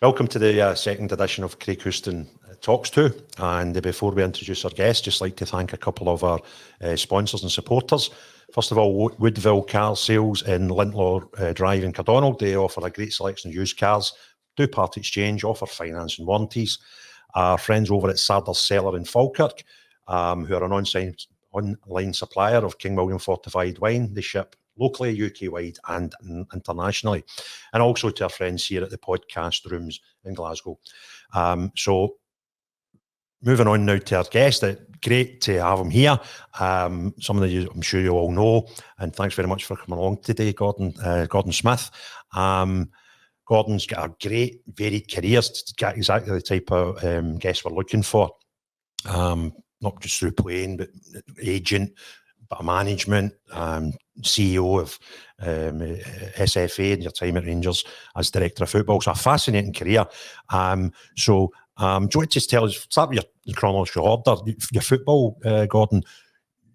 Welcome to the second edition of Craig Houston Talks To. And before we introduce our guests, just like to thank a couple of our sponsors and supporters. First of all, Woodville Car Sales in Lintlaw Drive in Cardonald. They offer a great selection of used cars, do part exchange, offer finance and warranties. Our friends over at Sardar Cellar in Falkirk, who are an online supplier of King William fortified wine. They ship locally, UK-wide and internationally. And also to our friends here at the podcast rooms in Glasgow. So moving on now to our guest, great to have him here. Some of you, I'm sure you all know, and thanks very much for coming along today, Gordon Smith. Gordon's got a great, varied career. It's got exactly the type of guest we're looking for. Not just through playing, but agent, but management, CEO of SFA and your time at Rangers as director of football. So a fascinating career. Do you want to just tell us, start with your chronological order, your football, Gordon,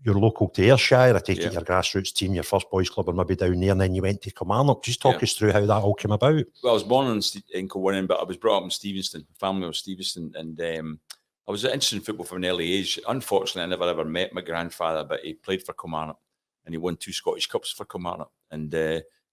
your local to Ayrshire, I take it your grassroots team, your first boys club, or maybe down there, and then you went to Kilmarnock. Just talk us through how that all came about. Well, I was born in Kilmarnock, but I was brought up in Stevenston, family of Stevenston, and I was interested in football from an early age. Unfortunately, I never ever met my grandfather, but he played for Kilmarnock, and he won 2 Scottish Cups for Kilmarnock, and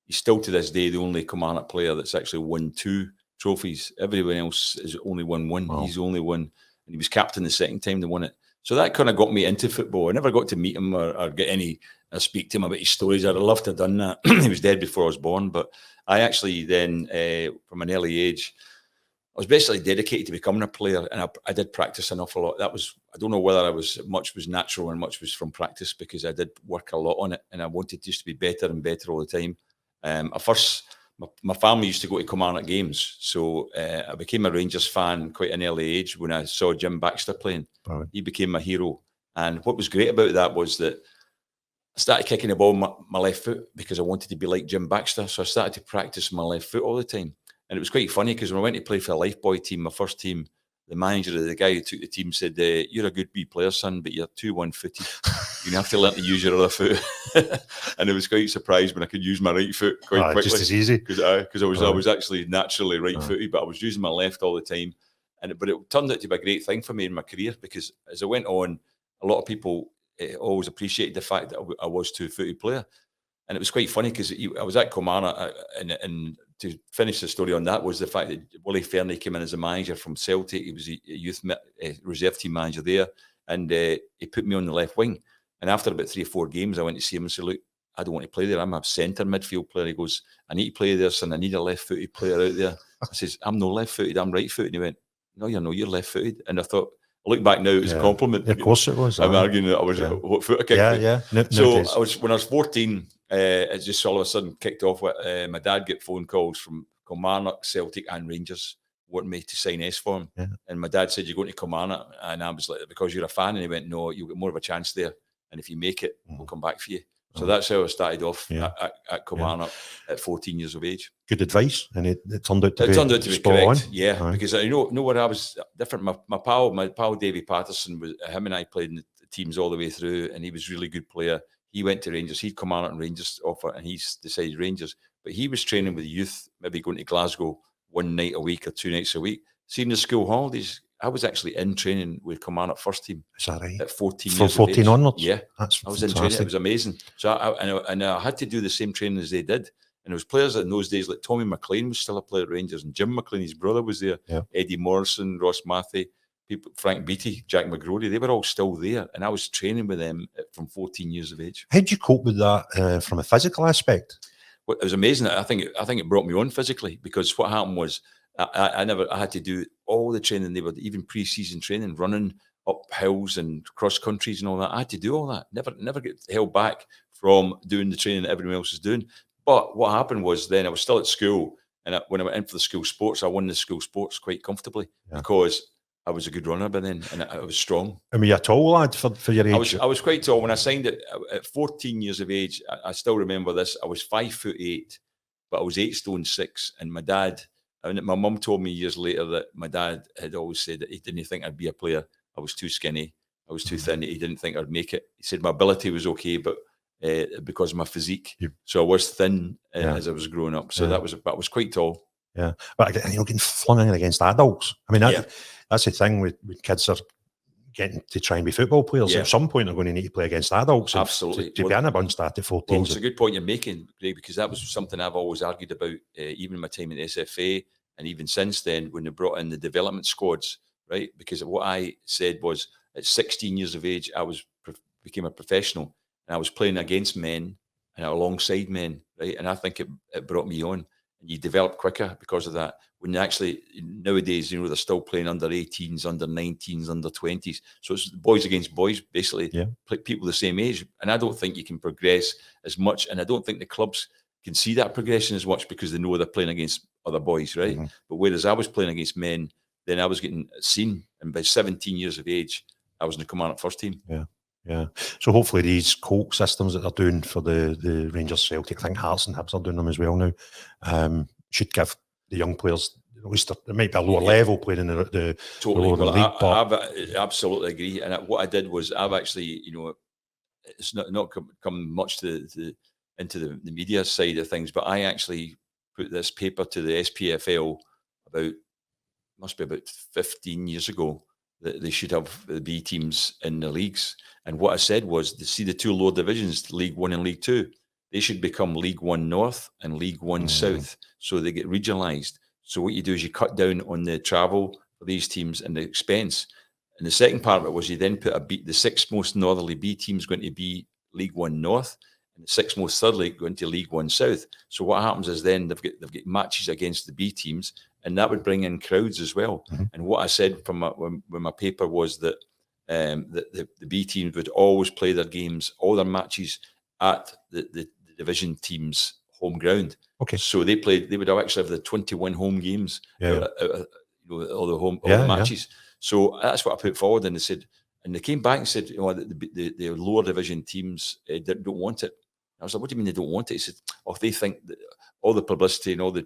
he's still to this day the only Kilmarnock player that's actually won 2 trophies. Everyone else has only won 1. Wow. He's the only one, and he was captain the second time they won it. So that kind of got me into football. I never got to meet him or get any, speak to him about his stories. I'd have loved to have done that. He was dead before I was born. But I actually then, from an early age, I was basically dedicated to becoming a player. And I did practice an awful lot. That was, I don't know whether much was natural and much was from practice, because I did work a lot on it. And I wanted just to be better and better all the time. My family used to go to Kilmarnock games, so I became a Rangers fan quite an early age when I saw Jim Baxter playing. Right. He became my hero. And what was great about that was that I started kicking the ball with my left foot because I wanted to be like Jim Baxter. So I started to practice my left foot all the time. And it was quite funny because when I went to play for the Lifebuoy team, my first team, the manager of the guy who took the team said, "You're a good wee player, son, but you're too one-footed. You have to learn to use your other foot." And I was quite surprised when I could use my right foot quite quickly. Just as easy. Because I was actually naturally right-footed, but I was using my left all the time. But it turned out to be a great thing for me in my career, because as I went on, a lot of people always appreciated the fact that I was a 2-footed player. And it was quite funny because I was at Kilmarnock, and to finish the story on that was the fact that Willie Fernie came in as a manager from Celtic. He was a youth reserve team manager there, and he put me on the left wing. And after about 3 or 4 games, I went to see him and said, "Look, I don't want to play there. I'm a centre midfield player." He goes, "I need to play there, son. I need a left-footed player out there." I says, "I'm no left-footed, I'm right-footed." And he went, "No, you're left-footed." And I thought, I look back now, it was a compliment. Of course it was. I'm arguing that I was what foot I kicked. Yeah. When I was 14, it just all of a sudden kicked off with my dad get phone calls from Kilmarnock, Celtic and Rangers wanting me to sign S for him. Yeah. And my dad said, "You're going to Kilmarnock?" And I was like, "Because you're a fan?" And he went, "No, you'll get more of a chance there. And if you make it, we'll come back for you." So that's how I started off at Kilmarnock at 14 years of age. Good advice, and it turned out to be spot correct. On. Yeah, because I know where I was different. My pal Davy Patterson, him and I played in the teams all the way through, and he was a really good player. He went to Rangers. He'd come out and Rangers offer, and he's decided Rangers. But he was training with the youth, maybe going to Glasgow 1 night a week or 2 nights a week. See, in the school holidays, I was actually in training with Kilmarnock first team. Is that right? At 14 From 14 onwards? Yeah. I was in training. It was amazing. So I had to do the same training as they did. And there was players in those days, like Tommy McLean was still a player at Rangers, and Jim McLean, his brother, was there. Yeah. Eddie Morrison, Ross Matthey, Frank Beattie, Jack McGrory, they were all still there. And I was training with them from 14 years of age. How did you cope with that from a physical aspect? Well, it was amazing. I think it brought me on physically, because what happened was I had to do all the training. They were even pre-season training, running up hills and cross countries and all that. I had to do all that. Never get held back from doing the training that everyone else is doing. But what happened was then I was still at school, and when I went in for the school sports, I won the school sports quite comfortably because I was a good runner by then, and I was strong. I mean, you're a tall lad for your age. I was quite tall. When I signed it at 14 years of age, I still remember this. I was 5'8", but I was 8 stone 6, and my dad. And my mum told me years later that my dad had always said that he didn't think I'd be a player. I was too skinny. I was too thin. He didn't think I'd make it. He said my ability was okay, but because of my physique. So I was thin as I was growing up. So that was quite tall. Yeah. But getting flung in against adults. I mean, that's the thing with kids are getting to try and be football players. At some point, they're going to need to play against adults. Absolutely. To be in a bunch that at 14. Well, it's a good point you're making, Greg, because that was something I've always argued about, even in my time in the SFA, and even since then, when they brought in the development squads, right? Because what I said was, at 16 years of age, I became a professional, and I was playing against men and alongside men, right? And I think it brought me on, and you develop quicker because of that. When you actually, nowadays, they're still playing under 18s, under 19s, under 20s. So it's boys against boys, basically, people the same age. And I don't think you can progress as much. And I don't think the clubs can see that progression as much because they know they're playing against other boys, right? But whereas I was playing against men, then I was getting seen. And by 17 years of age, I was in the Kilmarnock first team. Yeah. So hopefully these coach systems that they're doing for the Rangers, Celtic, I think Hearts and Hibs are doing them as well now, should give the young players, at least it might be a lower level playing in the totally lower league. I absolutely agree. And what I did was I've actually, it's not come much into the media side of things, but I actually put this paper to the SPFL must be about 15 years ago, that they should have the B teams in the leagues. And what I said was, to see the two lower divisions, League One and League Two, they should become League One North and League One South, so they get regionalised. So what you do is you cut down on the travel for these teams and the expense. And the second part of it was you then put the six most northerly B teams going to be League One North, and the six most southerly going to League One South. So what happens is then they've got matches against the B teams, and that would bring in crowds as well. And what I said from my paper was that the B teams would always play their games, all their matches at the division team's home ground. Okay. So they would actually have the 21 home games, all the matches. So that's what I put forward, and they said, and they came back and said, the lower division teams don't want it. I was like, what do you mean they don't want it? He said, if they think that all the publicity and all the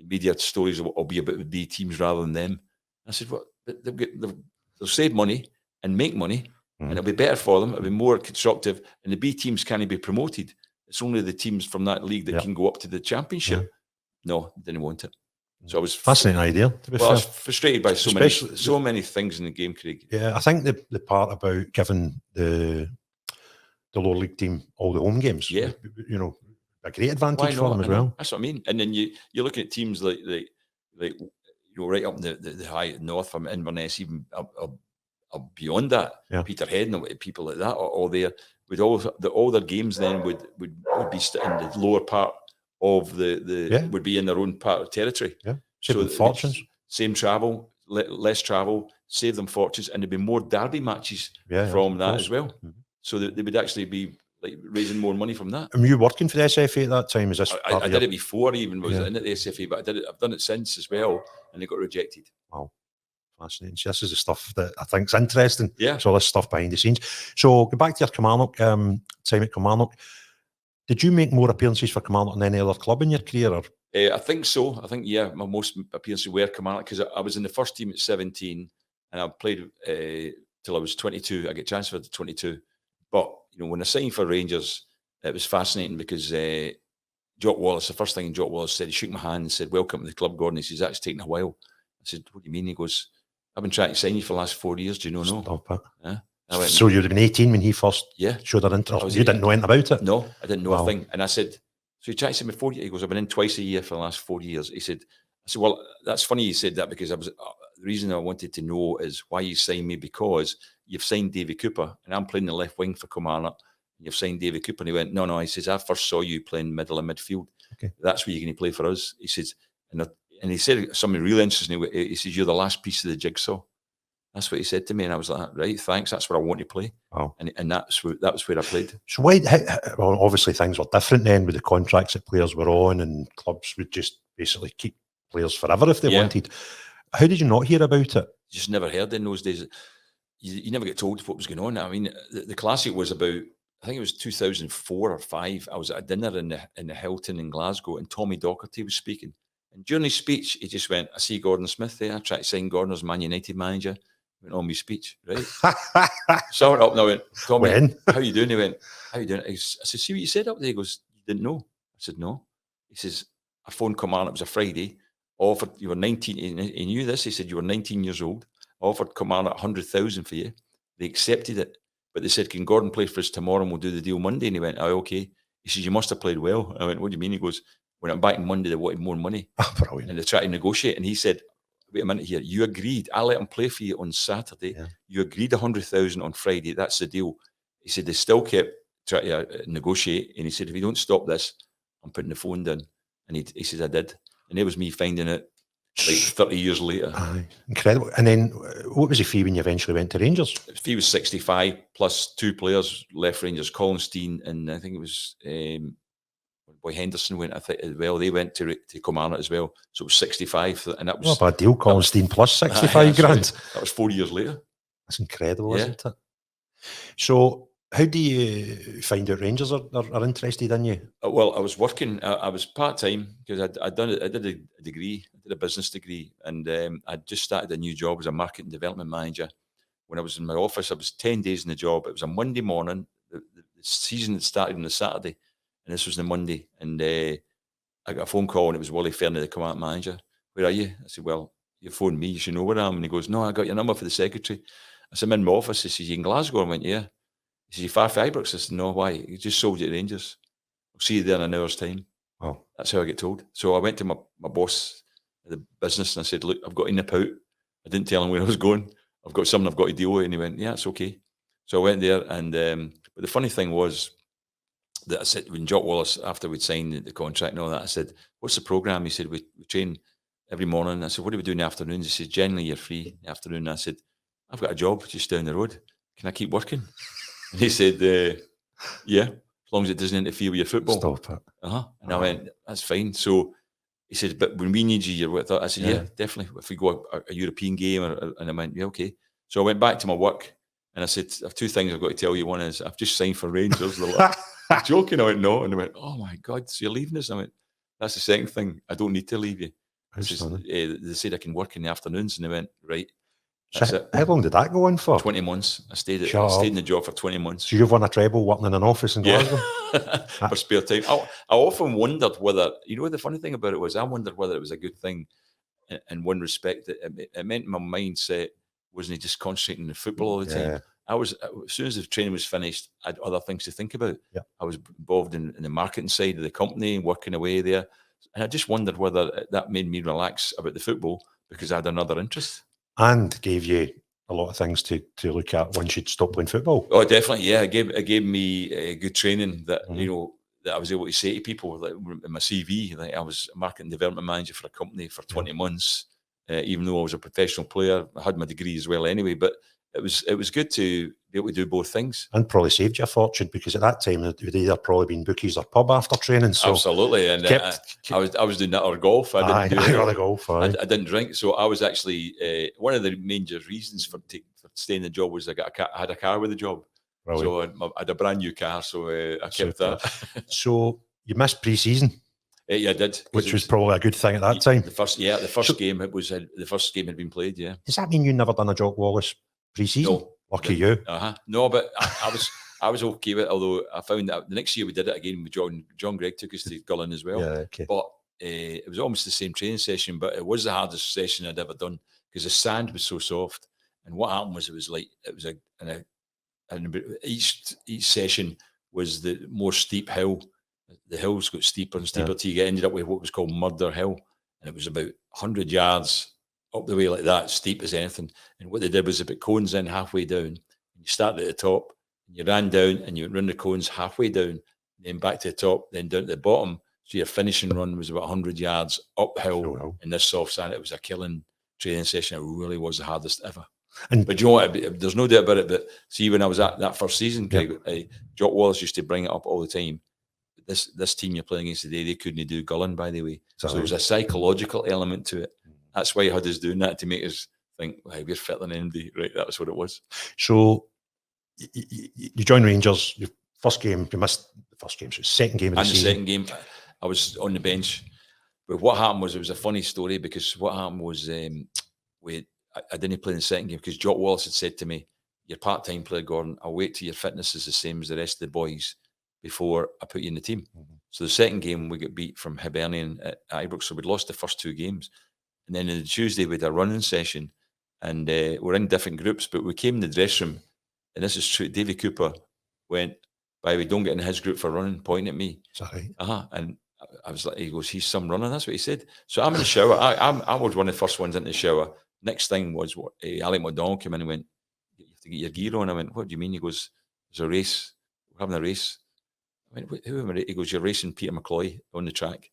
media stories will be about the B teams rather than them. I said, well, they'll save money and make money, and it'll be better for them. It'll be more constructive, and the B teams can't be promoted. It's only the teams from that league that can go up to the championship. No, didn't want it. So I was fascinating idea. To be fair. I was frustrated by so many things in the game, Craig. Yeah, I think the part about giving the lower league team all the home games, a great advantage for them as well. That's what I mean. And then you're looking at teams like right up in the high north from Inverness, even up beyond that, Peterhead and people like that, all there with all their games then would be in the lower part of would be in their own part of territory. Yeah, so fortunes, same travel, less travel, save them fortunes, and there'd be more derby matches from that as well. So that they would actually be like raising more money from that. Were you working for the SFA at that time? Is this? I did it before I even was in at the SFA, but I've done it since as well, and it got rejected. Wow. Fascinating. So this is the stuff that I think is interesting. Yeah. So all this stuff behind the scenes. So go back to your Kilmarnock time at Kilmarnock. Did you make more appearances for Kilmarnock than any other club in your career? Or? I think so. I think, my most appearances were Kilmarnock, because I was in the first team at 17 and I played till I was 22. I get transferred to 22. But, when I signed for Rangers, it was fascinating because Jock Wallace, the first thing Jock Wallace said, he shook my hand and said, "Welcome to the club, Gordon." He says, "That's taken a while." I said, "What do you mean?" He goes, "I've been trying to sign you for the last 4 years. Do you know?" Stop it. Yeah. So you'd have been 18 when he first showed their interest. You didn't know anything about it? No, I didn't know a thing. And I said, "So you tried to sign me 4 years?" He goes, "I've been in twice a year for the last 4 years." I said, "Well, that's funny you said that, because the reason I wanted to know is why you signed me, because you've signed Davy Cooper and I'm playing the left wing for Kilmarnock. You've signed Davy Cooper." And he went, No. He says, "I first saw you playing middle and midfield. Okay. That's where you're going to play for us." He says, and he said something really interesting. He says, "You're the last piece of the jigsaw." That's what he said to me, and I was like, "Right, thanks. That's where I want to play." Wow. And that was where I played. So well, obviously things were different then with the contracts that players were on, and clubs would just basically keep players forever if they wanted. How did you not hear about it? Just never heard in those days. You never get told what was going on. I mean, the classic was about, I think it was 2004 or 5. I was at a dinner in the Hilton in Glasgow, and Tommy Docherty was speaking. And during his speech, he just went, "I see Gordon Smith there. I tried to sign Gordon as Man United manager." Went on my speech, right? So I went up and I went, "Tommy, how you doing?" He went, "How you doing?" I said, "See what you said up there?" He goes, "You didn't know?" I said, "No." He says, "I phoned Kilmarnock, it was a Friday. offered, you were 19, he knew this, he said, you were 19 years old, offered Kilmarnock 100,000 for you. They accepted it, but they said, can Gordon play for us tomorrow and we'll do the deal Monday? And he went, oh, okay. He said, you must have played well. I went, what do you mean? He goes, when I'm back on Monday, they wanted more money. Brilliant. And they tried to negotiate. And he said, wait a minute here, you agreed. I let him play for you on Saturday. Yeah. You agreed 100,000 on Friday. That's the deal. He said, they still kept trying to negotiate. And he said, if you don't stop this, I'm putting the phone down. And he says, I did. And it was me finding it like 30 years later. Aye, incredible. And then what was the fee when you eventually went to Rangers? The fee was 65 plus 2 players left Rangers, Colin Steen, and I think it was Boy Henderson went, I think, as well. They went to Kilmarnock as well. So it was 65. And that was not a bad deal, Colin Steen plus 65 grand. That was 4 years later. That's incredible, isn't it? So how do you find out Rangers are interested in you? Well, I was working. I was part-time because I did a degree. I did a business degree, and I just started a new job as a marketing development manager. When I was in my office, I was 10 days in the job. It was a Monday morning. The season had started on the Saturday, and this was the Monday. And I got a phone call, and it was Wally Fernie, the command manager. Where are you? I said, well, you phoned me. You should know where I am. And he goes, no, I got your number for the secretary. I said, I'm in my office. He says, you in Glasgow? I went, yeah. He said, you far for Ibrox? I said, no, why? He just sold you to Rangers. I'll see you there in an hour's time. Oh. That's how I get told. So I went to my boss at the business and I said, look, I've got to nip out. I didn't tell him where I was going. I've got something I've got to deal with. And he went, yeah, it's okay. So I went there and but the funny thing was that I said, when Jock Wallace, after we'd signed the contract and all that, I said, what's the programme? He said, we train every morning. I said, what do we do in the afternoons? He said, generally you're free in the afternoon. And I said, I've got a job just down the road. Can I keep working? And he said, yeah, as long as it doesn't interfere with your football. Stop it. And I went, that's fine. So he said, but when we need you, you're with us. I said, yeah, definitely. If we go a European game, and I went, yeah, okay. So I went back to my work and I said, I have 2 things I've got to tell you. One is I've just signed for Rangers. They're like, joking. I went, no. And they went, oh my God, so you're leaving us? I went, that's the second thing. I don't need to leave you. They said I can work in the afternoons. And they went, right. So how long did that go on for? 20 months. I stayed in the job for 20 months. So you've won a treble working in an office in Glasgow? For spare time. I often wondered whether, the funny thing about it was I wondered whether it was a good thing in one respect. That it meant my mindset wasn't just concentrating on the football all the time. As soon as the training was finished, I had other things to think about. Yeah. I was involved in the marketing side of the company, working away there. And I just wondered whether that made me relax about the football because I had another interest. And gave you a lot of things to look at once you'd stop playing football. Oh, definitely, yeah. It gave me a good training that that I was able to say to people, like in my CV, like I was a marketing development manager for a company for 20 months, even though I was a professional player. I had my degree as well anyway, but it was good to be able to do both things. And probably saved you a fortune because at that time it would either probably been bookies or pub after training. So absolutely, and I was doing that or golf. I didn't drink, so I was actually one of the major reasons for staying in the job was I had a car with the job. Really? So I had a brand new car, so I kept that. So you missed pre-season. Yeah, I did, which was probably a good thing at that time. The first game the first game had been played. Yeah. Does that mean you never done a Jock Wallace pre-season? No. Lucky you. No, but I was okay with it, although I found that the next year we did it again with John Gregg took us to Gullin as well. Yeah, okay. But it was almost the same training session, but it was the hardest session I'd ever done because the sand was so soft. And what happened was each session was the more steep hill. The hills got steeper and steeper till you ended up with what was called Murder Hill. And it was about 100 yards up the way like that, steep as anything. And what they did was they put cones in halfway down. And you started at the top, and you ran down, and you went round the cones halfway down, then back to the top, then down to the bottom. So your finishing run was about 100 yards uphill in this soft sand. It was a killing training session. It really was the hardest ever. But you know what? There's no doubt about it. But see, when I was at that first season, Jock Wallace used to bring it up all the time. This team you're playing against today, they couldn't do Gullin, by the way. So there was a psychological element to it. That's why he had us doing that, to make us think, hey, we're fitter than anybody. Right, that was what it was. So you joined Rangers, your first game, you missed the first game, so second game of the season. And the second game, I was on the bench. But what happened was, it was a funny story, because what happened was I didn't play in the second game because Jock Wallace had said to me, you're part-time player, Gordon, I'll wait till your fitness is the same as the rest of the boys before I put you in the team. So the second game, we got beat from Hibernian at Ibrox, so we'd lost the first 2 games. And then on the Tuesday, we had a running session, and we're in different groups, but we came in the dressing room, and this is true. Davy Cooper went, by the way, don't get in his group for running, pointing at me. Sorry. And I was like, he goes, he's some runner. That's what he said. So I'm in the shower. I was one of the first ones in the shower. Next thing was Alec McDonald came in and went, you have to get your gear on. I went, what do you mean? He goes, there's a race. We're having a race. I went, who am I? He goes, you're racing Peter McCloy on the track.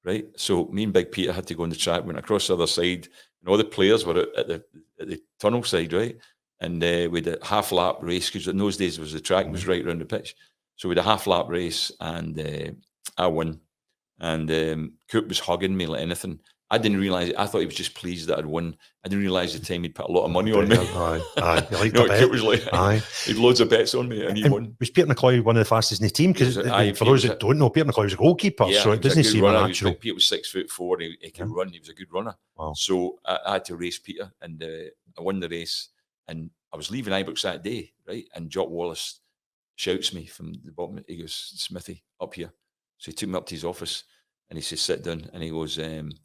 Right. So me and Big Peter had to go on the track, went across the other side, and all the players were at the tunnel side, right? And we had a half lap race, because in those days the track was right around the pitch. So we had a half lap race, and I won. And Coop was hugging me like anything. I didn't realise it. I thought he was just pleased that I'd won. I didn't realise the time he'd put a lot of money on me. Aye. You like Coop was like, he'd loads of bets on me, and he won. Was Peter McCloy one of the fastest in the team? Because for those that don't know, Peter McCloy was a goalkeeper, so it doesn't seem natural. Peter was 6'4". He could run. He was a good runner. Wow. So I had to race Peter, and I won the race. And I was leaving Ibrox that day, right? And Jock Wallace shouts me from the bottom. He goes, Smithy, up here. So he took me up to his office, and he says, sit down. And he goes, and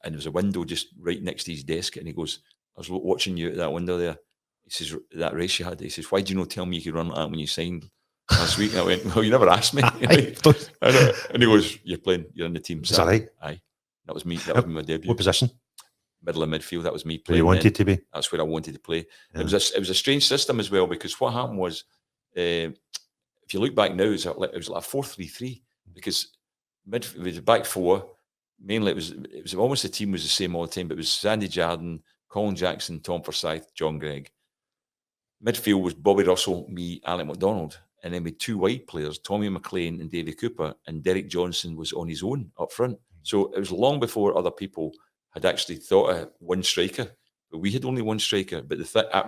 there was a window just right next to his desk. And he goes, I was watching you at that window there. He says, that race you had. He says, why do you not tell me you could run like that when you signed last week? And I went, well, you never asked me. And he goes, you're in the team. Is that right? Aye. That was me. That was my debut. What position? Middle of midfield. That was me playing. Where you wanted to be? That's where I wanted to play. Yeah. It was a strange system as well, because what happened was, if you look back now, it was like a 4-3-3, because with the back four, mainly it was almost the team was the same all the time, but it was Sandy Jardine, Colin Jackson, Tom Forsyth, John Gregg. Midfield was Bobby Russell, me, Alec McDonald, and then we had two wide players, Tommy McLean and Davy Cooper, and Derek Johnson was on his own up front. So it was long before other people had actually thought of one striker, but we had only one striker. But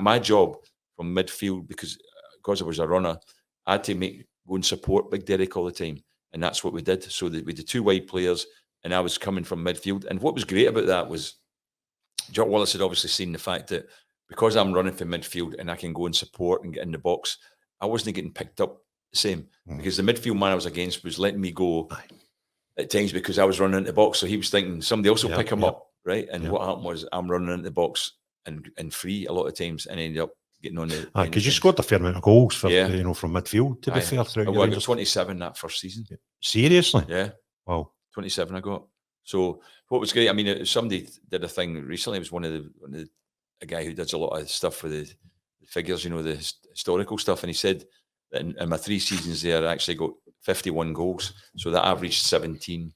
my job from midfield, because I was a runner, I had to go and support Big Derek all the time, and that's what we did. So we had the two wide players, and I was coming from midfield. And what was great about that was Jock Wallace had obviously seen the fact that because I'm running for midfield and I can go and support and get in the box, I wasn't getting picked up the same, because the midfield man I was against was letting me go at times because I was running into the box. So he was thinking somebody else will pick him up. Right, and what happened was I'm running into the box and free a lot of times, and ended up getting on the. Because you scored a fair amount of goals from midfield. To be fair, I got 27 that first season. Seriously? Yeah. Wow. 27 I got. So what was great? I mean, somebody did a thing recently. It was a guy who does a lot of stuff with the figures, the historical stuff, and he said that in my 3 seasons there, I actually got 51 goals. So that averaged 17.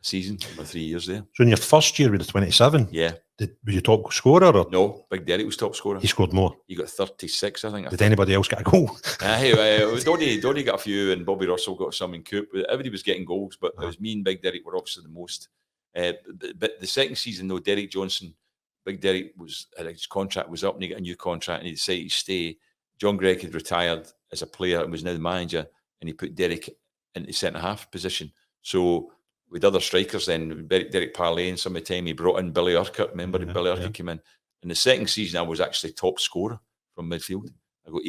Season for 3 years there. So in your first year with the 27, were you top scorer? Or? No, Big Derek was top scorer. He scored more. He got 36, I think. Did anybody else get a goal? Donny got a few, and Bobby Russell got some in Coop. Everybody was getting goals, but it was me and Big Derek were obviously the most. But the second season, though, Derek Johnson, Big Derek his contract was up, and he got a new contract, and he decided to stay. John Gregg had retired as a player and was now the manager, and he put Derek into centre half position. So with other strikers, then Derek Pele, and some of the time he brought in Billy Urquhart. Remember, Billy Urquhart came in. In the second season, I was actually top scorer from midfield. I got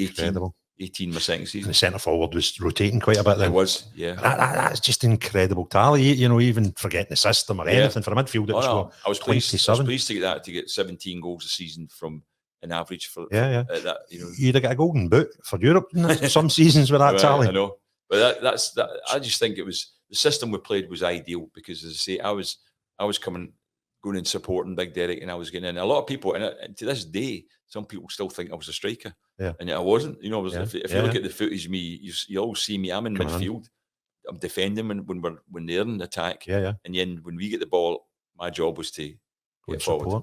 18 my second season. And the centre forward was rotating quite a bit then. It was, yeah. That's just incredible tally. Even forgetting the system or anything for a midfield. I was pleased to get 17 goals a season from an average for that. You'd have got a golden boot for Europe some seasons with that tally. I know, but that's that. I just think it was. The system we played was ideal because, as I say, I was going and supporting Big Derek, and I was getting in. A lot of people, and to this day, some people still think I was a striker, and I wasn't. If you look at the footage of me, you all see me. I'm in midfield. I'm defending when they're in attack, and then when we get the ball, my job was to get forward.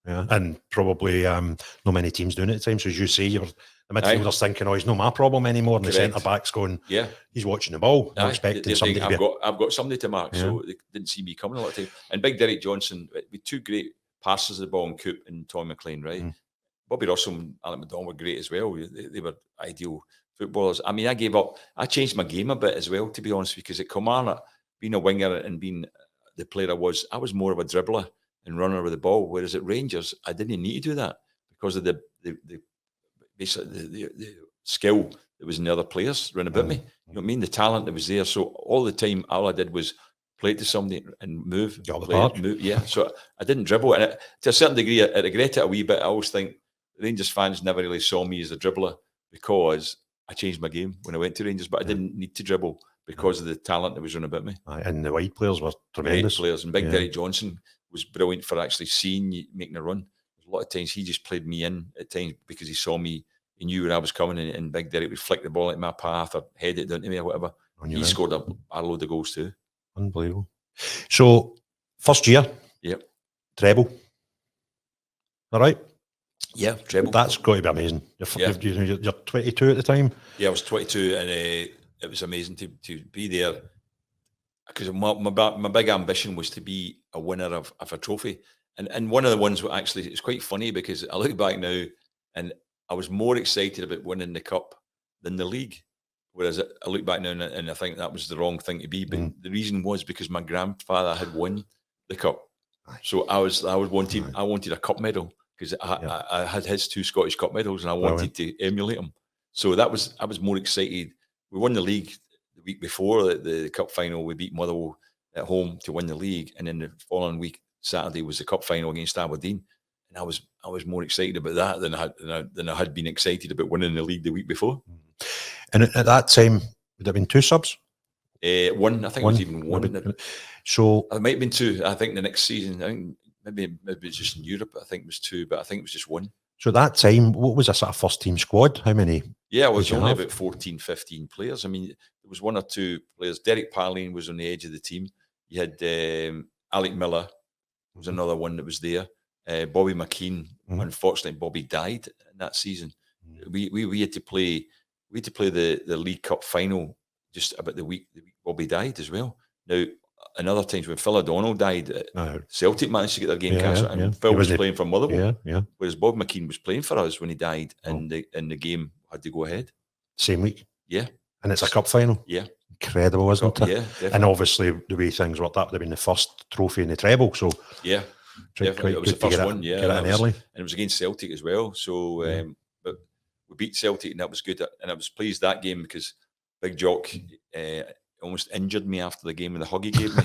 Yeah, and probably not many teams doing it at times. So as you say, the midfielder's thinking, "Oh, he's not my problem anymore," and the centre back's going, he's watching the ball, not expecting somebody. I've got somebody to mark, so they didn't see me coming a lot of time. And Big Derek Johnson, with 2 great passes of the ball in Coop and Tommy McLean, right? Bobby Russell and Alec McDonald were great as well. They were ideal footballers. I mean, I changed my game a bit as well, to be honest, because at Kilmarnock, being a winger and being the player I was more of a dribbler and runner with the ball. Whereas at Rangers, I didn't need to do that because of the skill that was in the other players running about me. You know what I mean? The talent that was there. So all the time, all I did was play it to somebody and move. Get up the play park. it, move. Yeah, so I didn't dribble. And to a certain degree, I regret it a wee bit. I always think Rangers fans never really saw me as a dribbler because I changed my game when I went to Rangers, but I didn't need to dribble because of the talent that was running about me. And the wide players were tremendous. Players. And Big Derek Johnson was brilliant for actually seeing you making a run. A lot of times he just played me in at times because he saw me, he knew where I was coming, and Big Derek would flick the ball into my path or head it down to me or whatever. He scored a load of goals too. Unbelievable. So, first year, treble. All right? Yeah, treble. That's got to be amazing. You're 22 at the time? Yeah, I was 22, and it was amazing to be there because my big ambition was to be a winner of a trophy. And one of the ones, actually, it's quite funny because I look back now and I was more excited about winning the cup than the league. Whereas I look back now and I think that was the wrong thing to be. But the reason was because my grandfather had won the cup. So I wanted a cup medal because I had his 2 Scottish Cup medals and I wanted to emulate him. So I was more excited. We won the league the week before the cup final. We beat Motherwell at home to win the league, and then the following week, Saturday, was the cup final against Aberdeen. And I was more excited about that than I had been excited about winning the league the week before. And at that time, would there have been 2 subs? One, I think it was even one. Maybe. So it might have been 2. I think the next season, I think maybe it's just in Europe. I think it was 2, but I think it was just 1. So at that time, what was a sort of first team squad? How many? Yeah, it was only about 14, 15 players. I mean, there was 1 or 2 players. Derek Pele was on the edge of the team. You had Alec Miller was another one that was there. Bobby McKean. Unfortunately, Bobby died in that season. We had to play. We had to play the League Cup final just about the week Bobby died as well. Now, another times when Phil O'Donnell died, Celtic managed to get their game cancelled, and Phil was playing for Motherwell. Whereas Bob McKean was playing for us when he died, and the game had to go ahead. Same week? Yeah. And it's a cup final? Yeah. Incredible, wasn't it? Yeah, definitely. And obviously, the way things worked, that would have been the first trophy in the treble. So yeah, it was the first one. Yeah, get it in early. And it was against Celtic as well. So, but we beat Celtic, and that was good. And I was pleased that game because Big Jock almost injured me after the game with the hug he gave me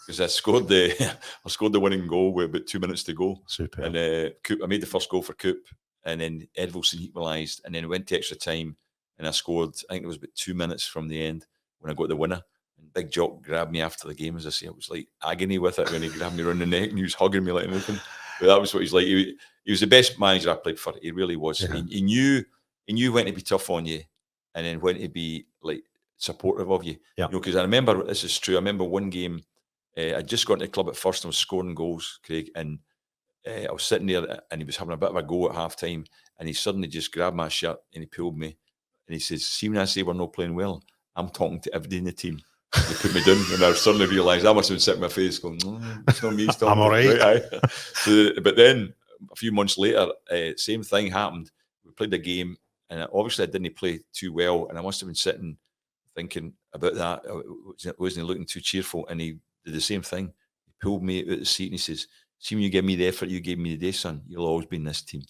because I scored the winning goal with about 2 minutes to go. Super. And I made the first goal for Coop, and then Edvilson equalised, and then it went to extra time, and I scored. I think it was about 2 minutes from the end when I got the winner. And Big Jock grabbed me after the game, as I say. It was like agony with it when he grabbed me around the neck and he was hugging me like anything. But that was what he's like. He was the best manager I played for. He really was. Yeah. He knew when to be tough on you, and then when to be like supportive of you. Yeah. You know, because I remember, this is true. I remember one game. I'd just got into the club at first and was scoring goals, Craig, and I was sitting there and he was having a bit of a go at half time, and he suddenly just grabbed my shirt and he pulled me and he says, "See, when I say we're not playing well, I'm talking to everybody in the team." He put me down, and I suddenly realised I must have been sitting in my face going, "No, it's not me." It's I'm all right. So, but then a few months later, same thing happened. We played the game, and obviously I didn't play too well, and I must have been sitting thinking about that. I wasn't looking too cheerful, and he did the same thing. He pulled me out of the seat and he says, "See, when you give me the effort you gave me today, son, you'll always be in this team."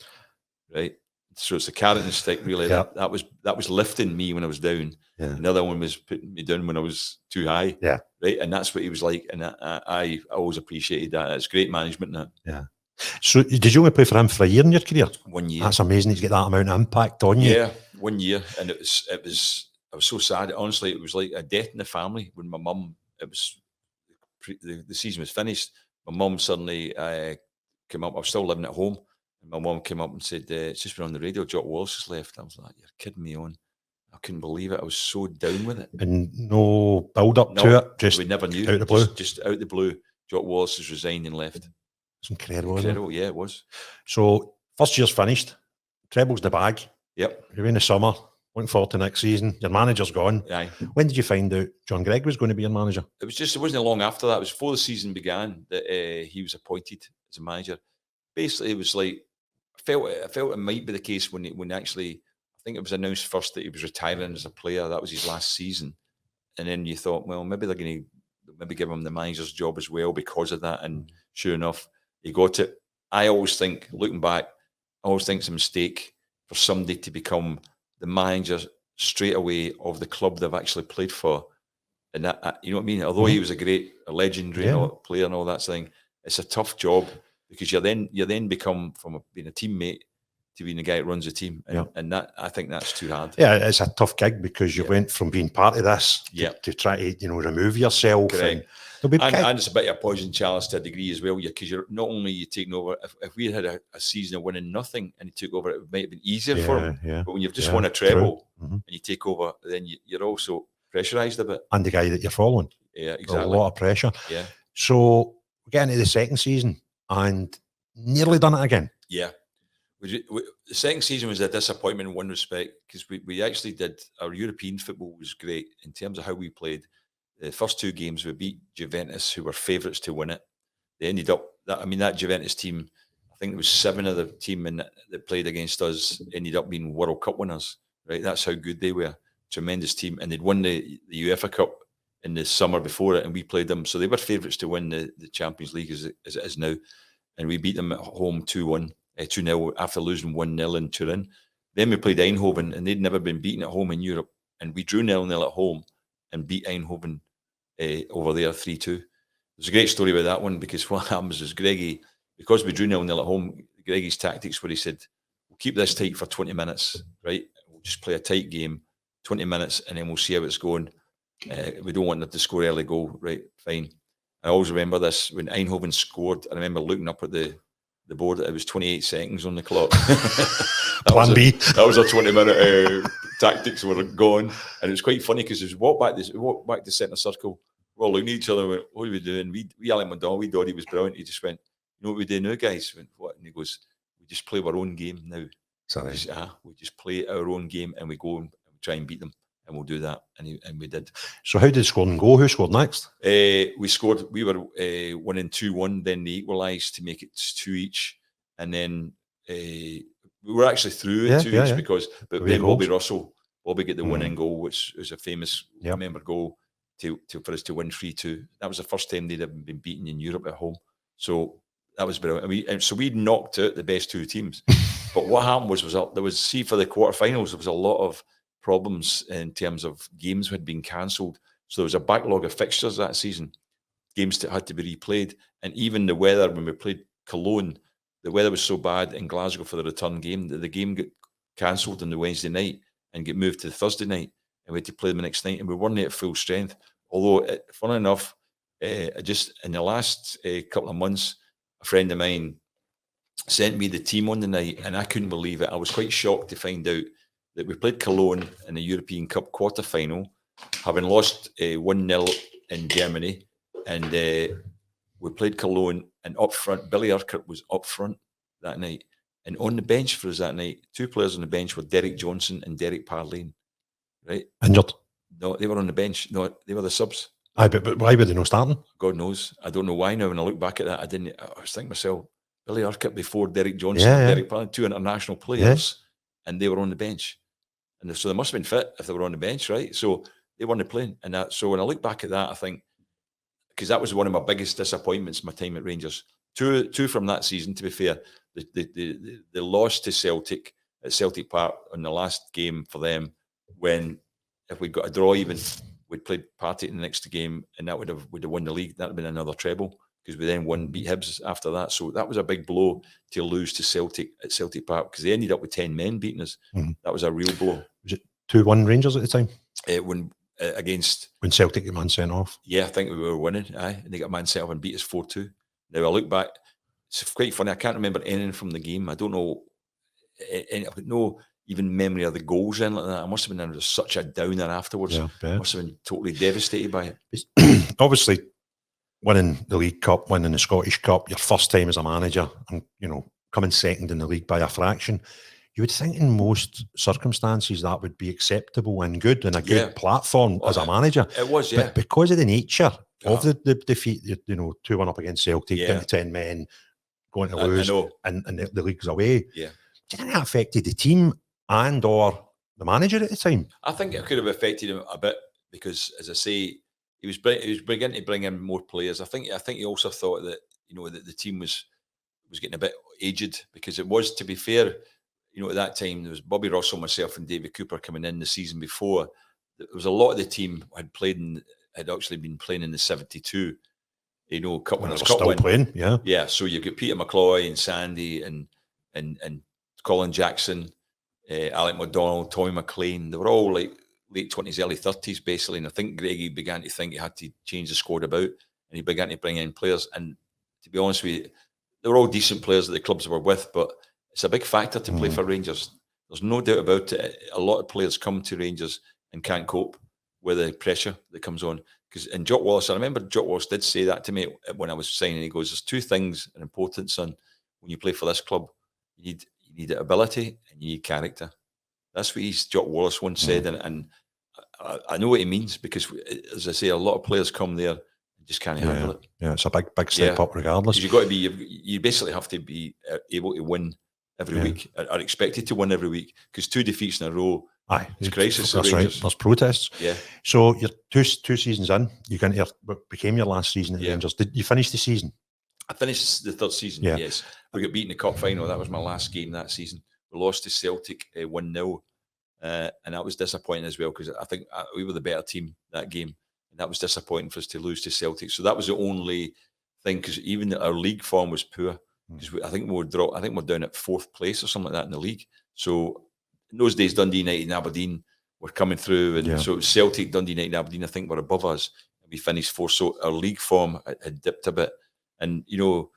Right? So it's the carrot and stick, really. Yeah. That was lifting me when I was down. Yeah. Another one was putting me down when I was too high. Yeah. Right. And that's what he was like. And I always appreciated that. It's great management. That. Yeah. So did you only play for him for a year in your career? 1 year. That's amazing to get that amount of impact on you. Yeah, 1 year. And I was so sad. Honestly, it was like a death in the family when my mum, the season was finished. My mum suddenly came up. I was still living at home. And my mum came up and said, "It's just been on the radio, Jock Wallace has left." I was like, "You're kidding me on." I couldn't believe it. I was so down with it. And no build up to it. Just we never knew. Out of the blue. Just out of the blue. Jock Wallace has resigned and left. It's incredible. Incredible, yeah, it was. So first year's finished. Treble's the bag. Yep. You're in the summer. Looking forward to next season. Your manager's gone. Aye. When did you find out John Gregg was going to be your manager? It wasn't long after that. It was before the season began that he was appointed as a manager. Basically, it was like I felt it might be the case when actually I think it was announced first that he was retiring as a player. That was his last season, and then you thought, well, maybe they're going to give him the manager's job as well because of that. And sure enough, he got it. I always think, looking back, it's a mistake for somebody to become the manager straight away of the club they've actually played for And that, you know what I mean? Although he was a legendary player and all that thing, it's a tough job because you then become from being a teammate to being the guy that runs the team, and that I think that's too hard. Yeah, it's a tough gig because you went from being part of this to try to remove yourself. Correct. And it's a bit of a poison chalice to a degree as well, because you're not only you taking over. If we had a season of winning nothing and he took over, it might have been easier for him. Yeah. But when you've just won a treble and you take over, then you're also pressurised a bit. And the guy that you're following. Yeah, exactly. A lot of pressure. Yeah. So we get into the second season and nearly done it again. Yeah. The second season was a disappointment in one respect because we actually did, our European football was great in terms of how we played. The first two games we beat Juventus, who were favourites to win it. They ended up, that Juventus team, I think there was 7 of the team that played against us ended up being World Cup winners, right? That's how good they were. Tremendous team. And they'd won the UEFA Cup in the summer before it and we played them. So they were favourites to win the Champions League as it is now. And we beat them at home 2-1. 2-0 after losing 1-0 in Turin. Then we played Eindhoven and they'd never been beaten at home in Europe. And we drew 0-0 at home and beat Eindhoven over there 3-2. There's a great story about that one because what happens is Greggy, because we drew 0-0 at home, Greggy's tactics where he said, we'll keep this tight for 20 minutes, right? We'll just play a tight game, 20 minutes, and then we'll see how it's going. We don't want them to score early goal, right? Fine. I always remember this when Eindhoven scored. I remember looking up at the board, it was 28 seconds on the clock. Plan B. That was our 20-minute tactics were gone. And it was quite funny because we walked back to centre circle. We're all looking at each other and went, what are we doing? Alec McDonald, he was brilliant. He just went, you know what we do now, guys? I went, what? And he goes, we just play our own game now. Sorry. We just play our own game and we go and try and beat them. And we'll do that. And we did. So how did scoring go? Who scored next? We scored. We were winning 2-1. Then they equalised to make it 2 each. And then we were actually through at 2 each because. But then Bobby get the winning goal, which was a famous remember goal for us to win 3-2. That was the first time they'd ever been beaten in Europe at home. So that was brilliant. So we knocked out the best 2 teams. But what happened was for the quarterfinals there was a lot of problems in terms of games had been cancelled. So there was a backlog of fixtures that season, games that had to be replayed. And even the weather, when we played Cologne, the weather was so bad in Glasgow for the return game that the game got cancelled on the Wednesday night and get moved to the Thursday night. And we had to play them the next night. And we weren't at full strength. Although, funny enough, just in the last couple of months, a friend of mine sent me the team on the night and I couldn't believe it. I was quite shocked to find out that we played Cologne in the European Cup quarter-final, having lost 1-0 in Germany, and we played Cologne, and up front, Billy Urquhart was up front that night, and on the bench for us that night, 2 players on the bench were Derek Johnson and Derek Parlane, right? Injured? No, they were on the bench. No, they were the subs. Aye, but why were they not starting? God knows. I don't know why now. When I look back at that, I was thinking to myself, Billy Urquhart before Derek Johnson and Derek Parlane, 2 international players, and they were on the bench. And so they must have been fit if they were on the bench, right? So they weren't playing. And so when I look back at that, I think, because that was one of my biggest disappointments, my time at Rangers. Two from that season, to be fair. The loss to Celtic at Celtic Park on the last game for them, when if we'd got a draw even, we'd played Partick in the next game and that would have won the league. That would have been another treble because we then beat Hibs after that. So that was a big blow to lose to Celtic at Celtic Park because they ended up with 10 men beating us. Mm-hmm. That was a real blow. Was it 2-1 Rangers at the time? When Celtic got man sent off? Yeah, I think we were winning. Aye, and they got man sent off and beat us 4-2. Now I look back, it's quite funny. I can't remember anything from the game. I don't know. I've got no even memory of the goals in like that. I must have been under such a downer afterwards. Yeah, I must have been totally devastated by it. Obviously, winning the League Cup, winning the Scottish Cup, your first time as a manager, and coming second in the league by a fraction, you would think in most circumstances that would be acceptable and good and a good platform as a manager. It was, but because of the nature of the defeat, 2-1 up against Celtic, down to 10 men, going to lose, and the league's away. Yeah. Do you think that affected the team and or the manager at the time? I think it could have affected him a bit because, as I say, he was beginning to bring in more players. I think he also thought that that the team was getting a bit aged because it was, to be fair, at that time there was Bobby Russell, myself, and David Cooper coming in the season before. There was a lot of the team had played had actually been playing in the 72, you know, Cup Winners' Cup Cup win. playing, yeah. Yeah, so you've got Peter McCloy and Sandy and Colin Jackson, Alec McDonald, Tommy McLean. They were all like late 20s, early 30s, basically. And I think Greggy began to think he had to change the squad about, and he began to bring in players. And to be honest with you, they were all decent players that the clubs were with, but it's a big factor to play for Rangers. There's no doubt about it. A lot of players come to Rangers and can't cope with the pressure that comes on. Because in Jock Wallace, I remember Jock Wallace did say that to me when I was signing. He goes, "There's two things in important, son, when you play for this club. You need ability and you need character." That's what Jock Wallace once said, and I know what he means, because, as I say, a lot of players come there and just can't handle it. Yeah, it's a big step up regardless. You've got to be, you basically have to be able to win every week, are expected to win every week, because 2 defeats in a row, it's crisis. That's right. There's protests. Yeah. So you're two seasons in. You got what became your last season at Rangers. Did you finish the season? I finished the 3rd season. Yeah. Yes, we got beaten in the cup final. That was my last game that season. We lost to Celtic 1-0, and that was disappointing as well, because I think we were the better team that game, and that was disappointing for us to lose to Celtic. So that was the only thing, because even our league form was poor. Because I think we're down at 4th place or something like that in the league. So in those days, Dundee United and Aberdeen were coming through, and so Celtic, Dundee United, and Aberdeen, I think, were above us, and we finished 4th. So our league form had dipped a bit, and you know,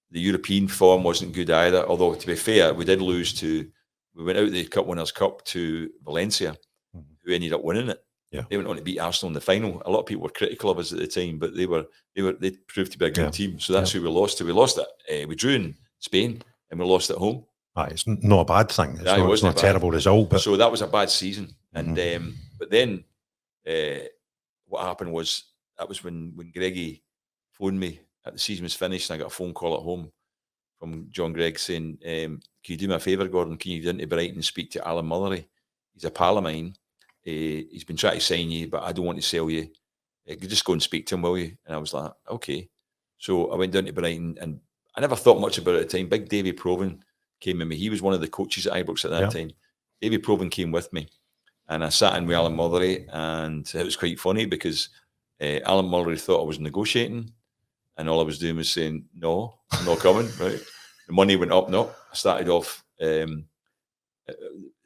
the European form wasn't good either. Although, to be fair, we did lose we went out of the Cup Winners' Cup to Valencia, who ended up winning it. Yeah. They went on to beat Arsenal in the final. A lot of people were critical of us at the time, but they proved to be a good team. So that's who we lost to. We lost it. We drew in Spain, and we lost at home. It's not a bad thing. It's not a terrible result. But so that was a bad season. And but then what happened was, that was when Greggy phoned me at the season was finished, and I got a phone call at home from John Gregg saying, "Can you do me a favour, Gordon? Can you go into Brighton and speak to Alan Mullery? He's a pal of mine. He's been trying to sign you, but I don't want to sell you. Just go and speak to him, will you?" And I was like, "Okay." So I went down to Brighton, and I never thought much about it at the time. Big Davy Provan came with me. He was one of the coaches at Ibrox at that time. Davy Provan came with me, and I sat in with Alan Mullery, and it was quite funny, because Alan Mullery thought I was negotiating, and all I was doing was saying, "No, I'm not coming." Right? The money went up. No, I started off.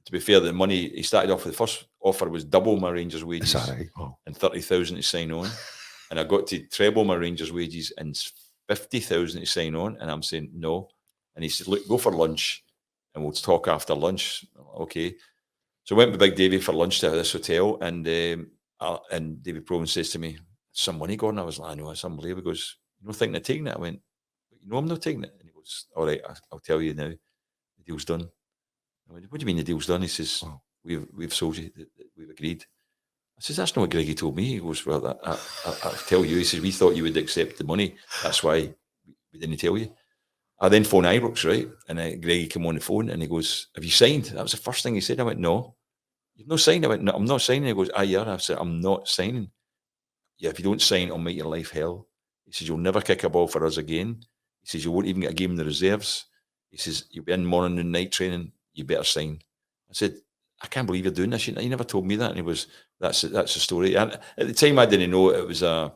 To be fair, the money he started off with, the first offer was double my Rangers wages and 30,000 to sign on, and I got to treble my Rangers wages and 50,000 to sign on, and I'm saying no. And he said, "Look, go for lunch, and we'll talk after lunch." Okay. So I went with Big Davy for lunch to this hotel, and David Provan says to me, "Some money, Gordon." I was like, "I know, it's unbelievable." He goes, "You're not thinking of taking it?" I went, "You know I'm not taking it." And he goes, "All right, I'll tell you now. The deal's done." I went, "What do you mean the deal's done?" He says, We've sold you. We've agreed." I says, "That's not what Greggy told me." He goes, "Well, I'll tell you." He says, "We thought you would accept the money. That's why we didn't tell you." I then phoned Ibrox, right? And Greggy came on the phone, and he goes, "Have you signed?" That was the first thing he said. I went, "No." "You've not signed?" I went, "No, I'm not signing." He goes, "Yeah." I said, "I'm not signing." "Yeah, if you don't sign, I'll make your life hell." He says, "You'll never kick a ball for us again." He says, "You won't even get a game in the reserves." He says, "You'll be in morning and night training. You better sign." I said, "I can't believe you're doing this. You never told me that." And he was, that's the story. And at the time, I didn't know it was a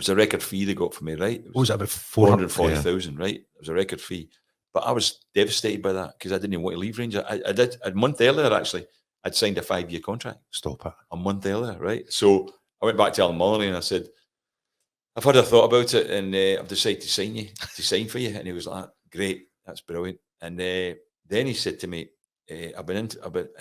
record fee they got for me, right? It was about 440,000, right? It was a record fee. But I was devastated by that, because I didn't want to leave Rangers. I did a month earlier, actually. I'd signed a 5-year contract. Stop it. A month earlier, right? So I went back to Alan Mullery and I said, "I've had a thought about it, and I've decided to sign for you." And he was like, "Great, that's brilliant." And then he said to me, I've been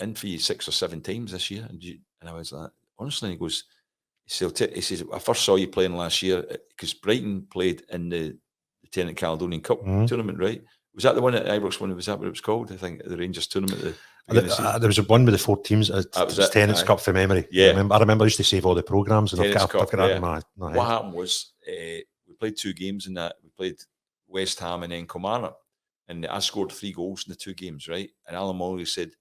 in for you 6 or 7 times this year." And I was like, "Honestly?" And he says, "I first saw you playing last year, because Brighton played in the Lieutenant Caledonian Cup tournament, right? Was that the one at Ibrox one? Was that what it was called? I think the Rangers tournament. There was one with the 4 teams. It was Tenants Cup from memory. Yeah. I remember I used to save all the programmes, and I've got Cup, that in my What head. happened was, we played 2 games in that. We played West Ham and then Kilmarnock, and I scored 3 goals in the 2 games, right? And Alan Mullery said,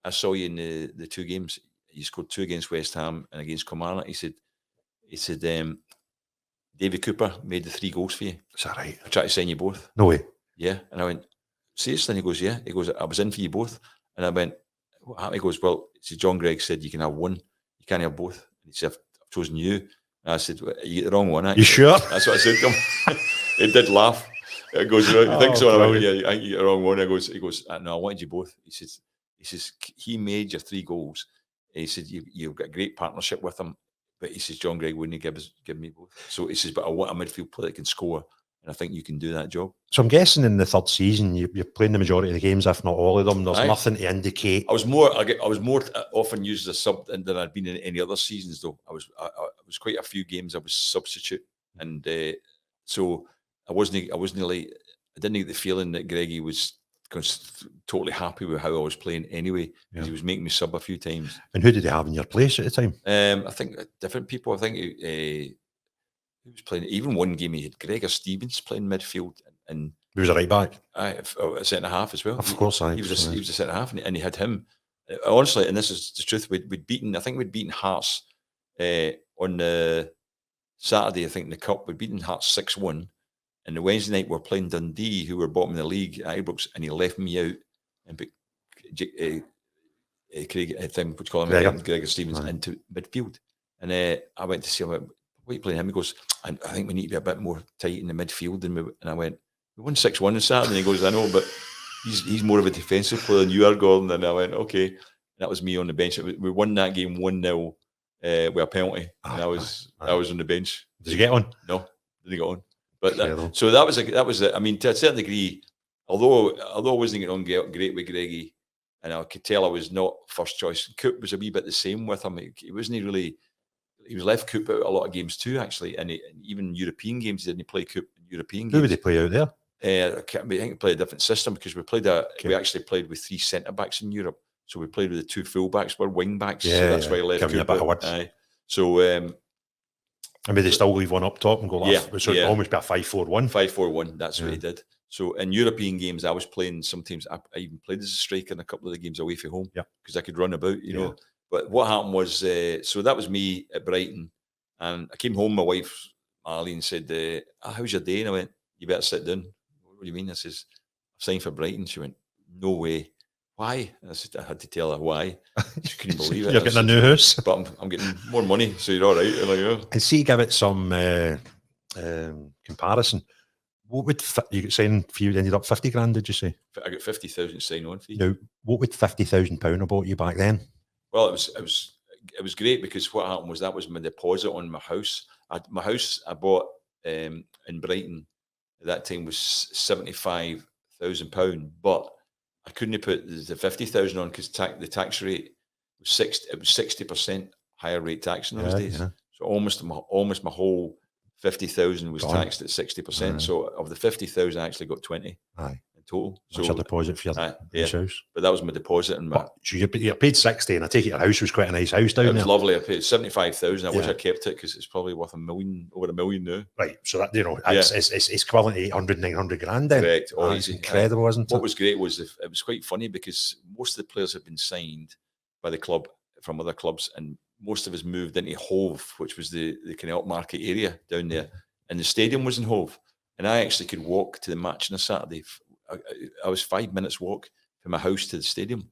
"I saw you in the 2 games. You scored 2 against West Ham and against Kilmarnock." He said, "David Cooper made the 3 goals for you. Is that right? I tried to sign you both." No way. "Yeah." And I went, "Seriously?" And he goes, "Yeah." He goes, "I was in for you both." And I went, "What happened?" He goes, "Well," John Gregg said, "You can have one. You can't have both." And he said, I've chosen you." And I said, well, you get the wrong one, actually. You sure? That's what I said to him. He did laugh. It goes, you think so? And I went, yeah, I think you get the wrong one. He goes, no, I wanted you both. He says, he made your 3 goals. He said, you've got a great partnership with him. But he says, John Gregg wouldn't give me both. So he says, but I want a midfield player that can score. And I think you can do that job. So I'm guessing in the 3rd season, you're playing the majority of the games, if not all of them. There's nothing to indicate. I was more often used as a sub than I'd been in any other seasons, though. I was quite a few games I was substitute. And so I wasn't like, I didn't get the feeling that Greggy was totally happy with how I was playing anyway, because he was making me sub a few times. And who did he have in your place at the time? I think different people. I think he was playing. Even one game he had Gregor Stevens playing midfield, and He was a right back. A centre half as well. Of course, he was a centre half, and he had him. Honestly, and this is the truth. We'd beaten. I think we'd beaten Hearts on the Saturday. I think in the cup we'd beaten Hearts 6-1. And the Wednesday night we're playing Dundee, who were bottom of the league at Ibrox, and he left me out and put Gregor Stevens into midfield. And I went to see him. What are you playing him? He goes, I think we need to be a bit more tight in the midfield. And I went, we won 6-1 on Saturday. And he goes, I know, but he's more of a defensive player than you are, Gordon. And I went, okay. And that was me on the bench. We won that game 1-0 with a penalty. And I was on the bench. Did you get on? No, didn't get on. But so that was I mean, to a certain degree, although I wasn't getting on great with Greggy, and I could tell I was not first choice. Coop was a wee bit the same with him. He wasn't really. He was left Coop out a lot of games too, actually, and even European games he didn't play Coop in European games. Who would they play out there? I think we played a different system because we actually played with 3 centre backs in Europe. So we played with the 2 full backs, we're wing backs. So that's why I left Coop. A bit of words. So. I mean, they still leave one up top and go, so it'd almost be a 5-4-1. 5-4-1, that's what he did. So in European games, I was playing sometimes, I even played as a striker in a couple of the games away from home because I could run about, you know. But what happened was, so that was me at Brighton. And I came home, my wife, Marlene, said, how's your day? And I went, you better sit down. What do you mean? I says, I've signed for Brighton. She went, no way. Why? And I said, I had to tell her why. She couldn't believe it. You're getting a new house. But I'm getting more money, so you're all right. Like, And see, give it some comparison. What would you get signed for? You ended up 50 grand, did you say? I got 50,000 sign-on fee. Now, what would £50,000 have bought you back then? Well, it was great because what happened was that was my deposit on my house. My house I bought in Brighton at that time was £75,000, but I couldn't put the 50,000 on because the tax rate was 60% higher rate tax in those days. Yeah. So almost my whole 50,000 was taxed at 60%. So of the 50,000, I actually got 20 in total. That's your deposit for your house. But that was my deposit. And so you paid 60, and I take it your house was quite a nice house down there. It was lovely. I paid 75,000. I wish I kept it because it's probably worth over $1 million now. Right. So that it's equivalent to 800, 900 grand then. Correct. It's incredible, isn't it? What was great was it was quite funny because most of the players had been signed by the club from other clubs, and most of us moved into Hove, which was the kind of upmarket area down there, and the stadium was in Hove, and I actually could walk to the match on a Saturday. I was 5 minutes walk from my house to the stadium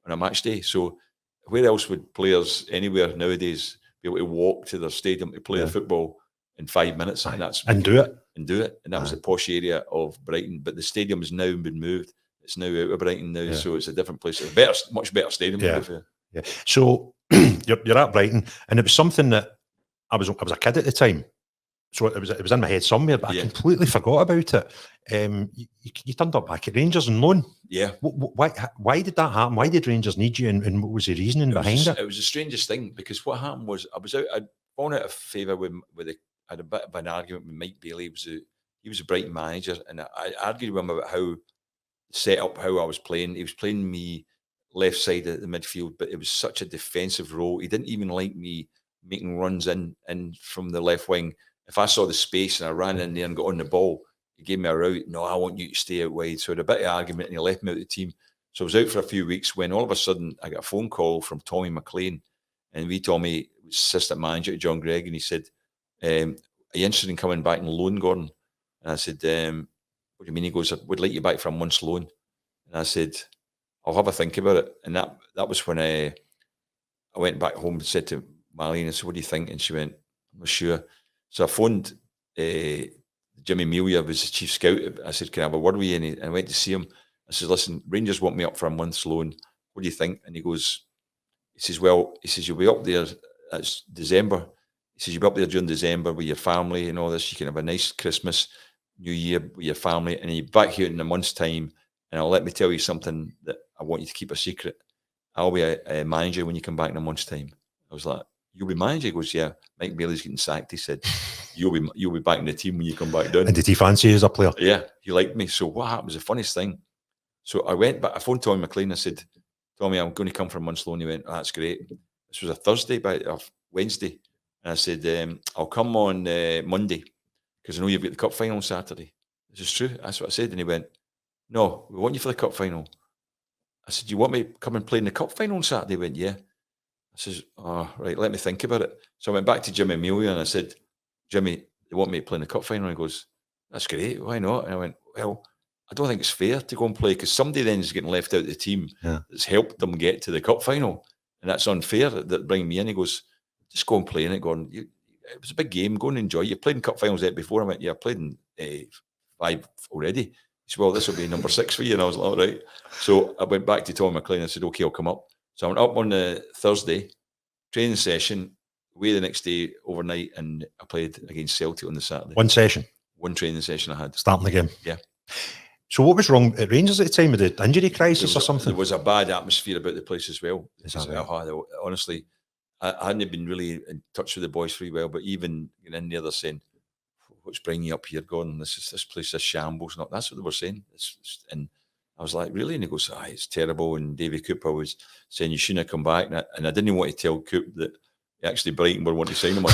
on a match day. So where else would players anywhere nowadays be able to walk to their stadium to play the football in 5 minutes? And do it. And that was the posh area of Brighton. But the stadium has now been moved. It's now out of Brighton now, so it's a different place. It's a much better stadium. Yeah. So you're at Brighton, and it was something that I was a kid at the time. So it was in my head somewhere, but I completely forgot about it. You turned up back at Rangers on loan. Yeah. Why did that happen? Why did Rangers need you, and what was the reasoning behind it? It was the strangest thing because what happened was I'd fallen out of favour I had a bit of an argument with Mike Bailey. He was a Brighton manager, and I argued with him about how I was playing. He was playing me left side of the midfield, but it was such a defensive role. He didn't even like me making runs in from the left wing. If I saw the space and I ran in there and got on the ball, he gave me a route. No, I want you to stay out wide. So I had a bit of argument, and he left me out of the team. So I was out for a few weeks when all of a sudden I got a phone call from Tommy McLean, and Tommy was assistant manager to John Gregg, and he said, are you interested in coming back and loan, Gordon? And I said, what do you mean? He goes, I would like you back for a month's loan. And I said, I'll have a think about it. And that was when I went back home and said to Marlene, I said, what do you think? And she went, I'm not sure. So I phoned Jimmy Melia, was the chief scout. I said, can I have a word with you? And I went to see him. I said, listen, Rangers want me up for a month's loan. What do you think? And he says, well, you'll be up there, it's December. He says, you'll be up there during December with your family and all this. You can have a nice Christmas, New Year with your family. And you're back here in a month's time. And let me tell you something that I want you to keep a secret. I'll be a manager when you come back in a month's time. I was like, you'll be manager? He goes, yeah, Mike Bailey's getting sacked. He said, you'll be back in the team when you come back down. And did he fancy you as a player? Yeah, he liked me. So what happened was the funniest thing. So I went back, I phoned Tommy McLean. I said, Tommy, I'm going to come for a month's loan. He went, oh, that's great. This was a Thursday, Wednesday. And I said, I'll come on Monday because I know you've got the cup final on Saturday. This is true. That's what I said. And he went, no, we want you for the cup final. I said, do you want me to come and play in the cup final on Saturday? He went, yeah. I says, oh, right, let me think about it. So I went back to Jimmy Amelia and I said, Jimmy, they want me to play in the cup final. And he goes, that's great. Why not? And I went, well, I don't think it's fair to go and play because somebody then is getting left out of the team that's helped them get to the cup final. And that's unfair that bring me in. He goes, just go and play in it. Going, it was a big game. Go and enjoy. You played in cup finals there before. I went, yeah, I played in 5 already. He said, well, this will be number 6 for you. And I was like, all right. So I went back to Tom McLean. I said, okay, I'll come up. So I went up on the Thursday, training session, away the next day overnight, and I played against Celtic on the Saturday. One session? One training session I had. Starting the game? Yeah. So what was wrong at Rangers at the time? With the injury crisis or something? There was a bad atmosphere about the place as well. Right? Honestly, I hadn't been really in touch with the boys very well, but even in there, they're saying, what's bringing you up here, Gordon? This place is shambles. Not that's what they were saying. And I was like, really? And he goes, it's terrible. And Davy Cooper was saying you shouldn't have come back. And I didn't even want to tell Coop that actually Brighton were wanting to sign him. I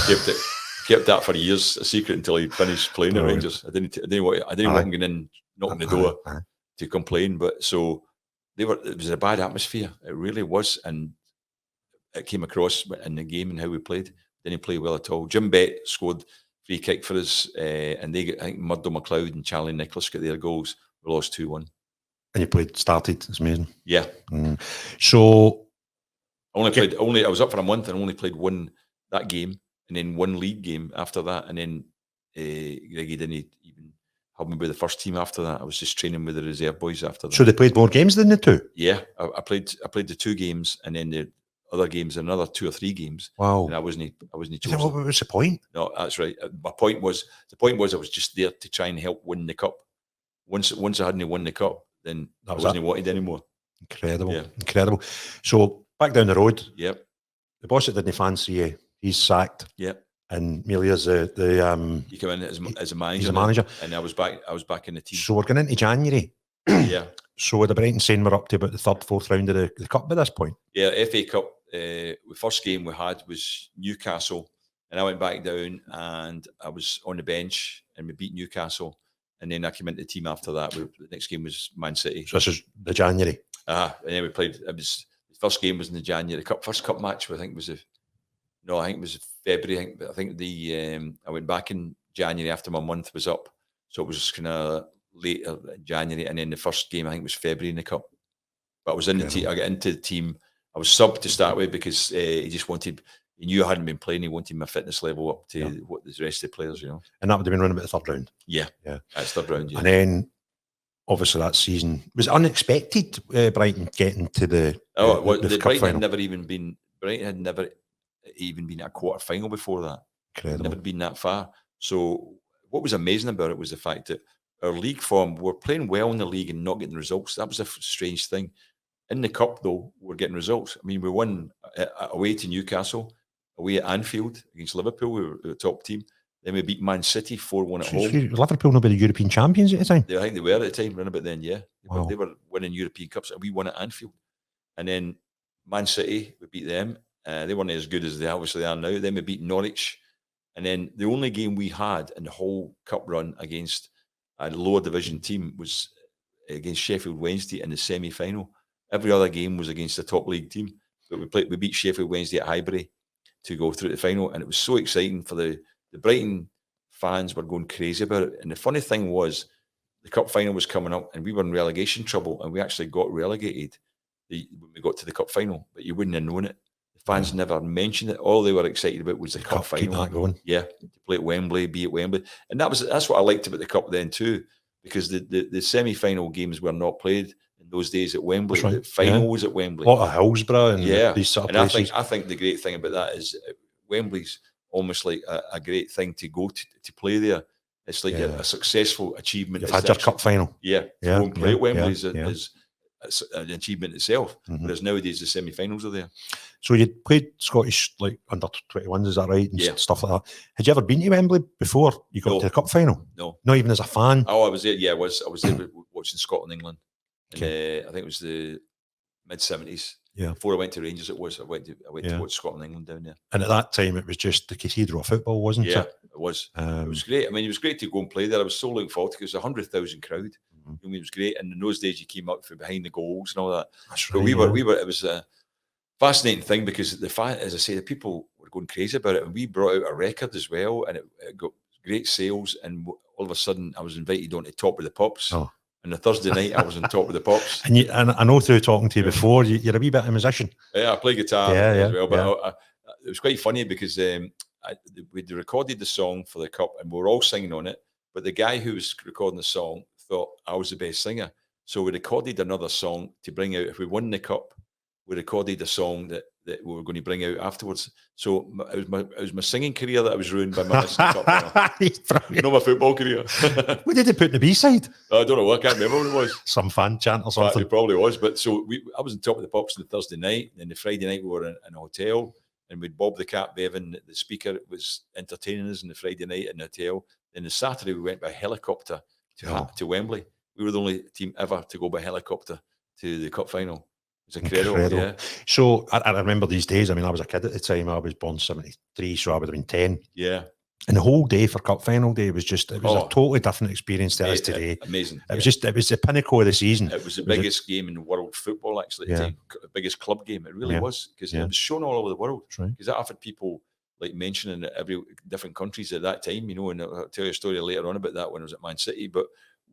kept that for years a secret until he finished playing at Rangers. I didn't want him getting in, knocking the door to complain. But so it was a bad atmosphere. It really was. And it came across in the game and how we played. Didn't play well at all. Jim Bett scored free kick for us, and I think Murdo McLeod and Charlie Nicholas got their goals. We lost 2-1. And you started. It's amazing. Yeah. So I was up for a month and only played that game, and then one league game after that, and then Greggy didn't even have me with the first team after that. I was just training with the reserve boys after that. So they played more games than the 2? Yeah, I played the 2 games, and then the other games, another 2 or 3 games. Wow. And I wasn't chosen. What was the point? No, that's right. The point was I was just there to try and help win the cup. Once I hadn't won the cup, then I wasn't wanted anymore. Incredible. Yeah. Incredible. So back down the road. Yep. The boss that didn't fancy you, he's sacked. Yep. And Melia's he came in as a manager. He's a manager. And I was back in the team. So we're going into January. Yeah. So with the Brighton saying we're up to about the 3rd, 4th round of the cup by this point. Yeah, FA Cup. The first game we had was Newcastle, and I went back down and I was on the bench and we beat Newcastle, and then I came into the team after that. The next game was Man City. So this is the January. And then we played. The first game was in the January. First cup match I think it was February. I think I went back in January after my month was up, so it was kind of later January, and then the first game I think was February in the cup. But I was in the team. I got into the team. I was subbed to start with because he knew I hadn't been playing. He wanted my fitness level up to what the rest of the players, And that would have been running about the 3rd round. Yeah. That's 3rd round. Yeah. And then, obviously, that season was unexpected. Brighton getting to the Brighton had never even been at a quarter final before that. Incredible. Never been that far. So what was amazing about it was the fact that our league form, we're playing well in the league and not getting results. That was a strange thing. In the cup, though, we're getting results. I mean, we won away to Newcastle, away at Anfield against Liverpool. We were the top team. Then we beat Man City 4-1 at home. Liverpool not be the European champions at the time? I think they were at the time, around about then, yeah. Wow. They were winning European Cups, and we won at Anfield. And then Man City, we beat them. They weren't as good as they obviously are now. Then we beat Norwich. And then the only game we had in the whole cup run against a lower division team was against Sheffield Wednesday in the semi-final. Every other game was against a top league team, but we beat Sheffield Wednesday at Highbury to go through the final, and it was so exciting for the Brighton fans were going crazy about it. And the funny thing was, the cup final was coming up, and we were in relegation trouble, and we actually got relegated when we got to the cup final, but you wouldn't have known it. Fans never mentioned it. All they were excited about was the cup Keep final. that going. Yeah, to play at Wembley, be at Wembley, and that's what I liked about the cup then too, because the semi-final games were not played in those days at Wembley. That's right. The final was at Wembley. A lot of Hillsborough and these sort of and places. I think the great thing about that is Wembley's almost like a great thing to go to play there. It's like a successful achievement. You've had your cup final. Yeah, to go and play at Wembley is an achievement itself. Whereas nowadays the semi-finals are there. So you played Scottish like under 21s, is that right? And stuff like that. Had you ever been to Wembley before you got to the cup final? No, not even as a fan. Oh, I was there. Yeah, I was there watching Scotland, England. And, I think it was the mid-70s. Yeah. Before I went to Rangers, I went to watch Scotland, England down there. And at that time, it was just the cathedral of football, wasn't it? Yeah, it was. It was great. I mean, it was great to go and play there. I was so looking forward to it. It was 100,000 crowd. I mean, it was great. And in those days, you came up from behind the goals and all that. That's but right. we were. It was a fascinating thing because as I say, the people were going crazy about it, and we brought out a record as well, and it got great sales. And all of a sudden, I was invited on to Top of the Pops. Oh. And the Thursday night, I was on Top of the Pops. And I know through talking to you before, you're a wee bit of a musician. Yeah, I play guitar as well. But it was quite funny because we'd recorded the song for the cup and we were all singing on it. But the guy who was recording the song thought I was the best singer. So we recorded another song to bring out. If we won the cup, we recorded a song that we were going to bring out afterwards. So it was my singing career that I was ruined by my missing cup. Not my football career. What did they put in the B-side? I don't know. I can't remember what it was. Some fan chant or something. It probably was. But so I was on Top of the Pops on the Thursday night. And then the Friday night we were in a hotel. And with Bob the Cat Bevan, the speaker, was entertaining us on the Friday night in the hotel. Then the Saturday we went by helicopter to Wembley. We were the only team ever to go by helicopter to the cup final. It was incredible. Yeah. So I remember these days. I mean, I was a kid at the time. I was born 73, so I would have been 10. Yeah. And the whole day for cup final day was a totally different experience to us today. Amazing. It was the pinnacle of the season. It was the biggest game in world football, actually. The biggest club game. It really was, because it was shown all over the world. Because that offered people like mentioning every different countries at that time, and I'll tell you a story later on about that when I was at Man City. But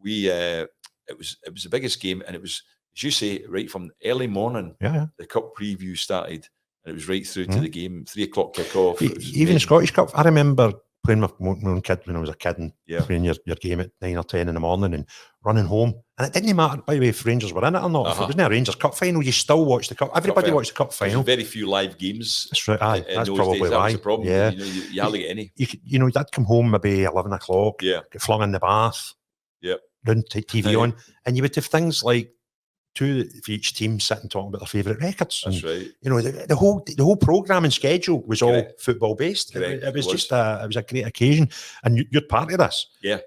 it was the biggest game, and it was, as you say, right from early morning. The cup preview started, and it was right through to the game, 3 o'clock kickoff. Even the Scottish Cup, I remember playing my own kid when I was a kid and playing your game at 9 or 10 in the morning and running home. And it didn't matter, by the way, if Rangers were in it or not. If it wasn't a Rangers Cup final, you still watched the cup. Everybody watched the cup final. There's very few live games. That's right. That's probably why. That was the problem. Yeah. You hardly get any. You'd come home maybe 11 o'clock, get flung in the bath, round TV on, and you would have things like 2 for each team sitting talking about their favourite records. That's right. The whole programming schedule was all football based. It was a great occasion, and you're part of this. Yeah.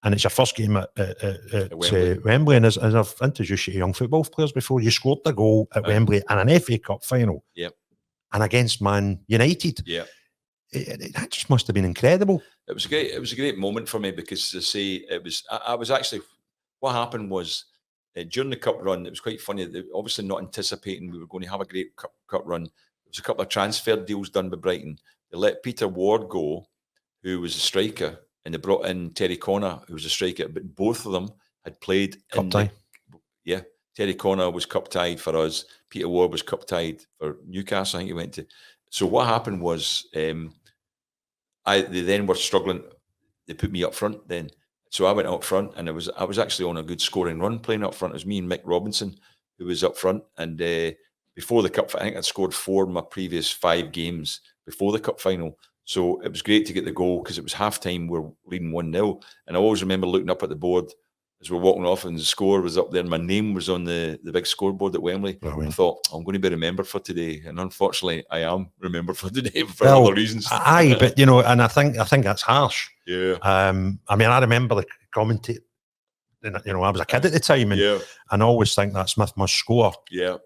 And it's your first game at Wembley. And as I've introduced you to young football players before, you scored the goal at Wembley in an FA Cup final. Yep. And against Man United. Yeah. That just must have been incredible. It was a great moment for me because, to say, I was actually, what happened was, during the cup run, it was quite funny. Obviously not anticipating we were going to have a great cup run. There was a couple of transfer deals done by Brighton. They let Peter Ward go, who was a striker, and they brought in Terry Connor, who was a striker. But both of them had played cup tie. Terry Connor was cup tied for us. Peter Ward was cup tied for Newcastle. I think he went to. So what happened was, they then were struggling. They put me up front then. So I went up front, and I was actually on a good scoring run playing up front. It was me and Mick Robinson who was up front. And before the cup, I think I'd scored 4 in my previous 5 games before the cup final. So it was great to get the goal because it was half time. We were leading 1-0. And I always remember looking up at the board as we were walking off, and the score was up there. And my name was on the big scoreboard at Wembley. I thought, I'm going to be remembered for today. And unfortunately, I am remembered for today for other reasons. Aye, but, and I think that's harsh. Yeah. I mean, I remember the commentator, I was a kid at the time, and I always think that Smith must score. Yeah.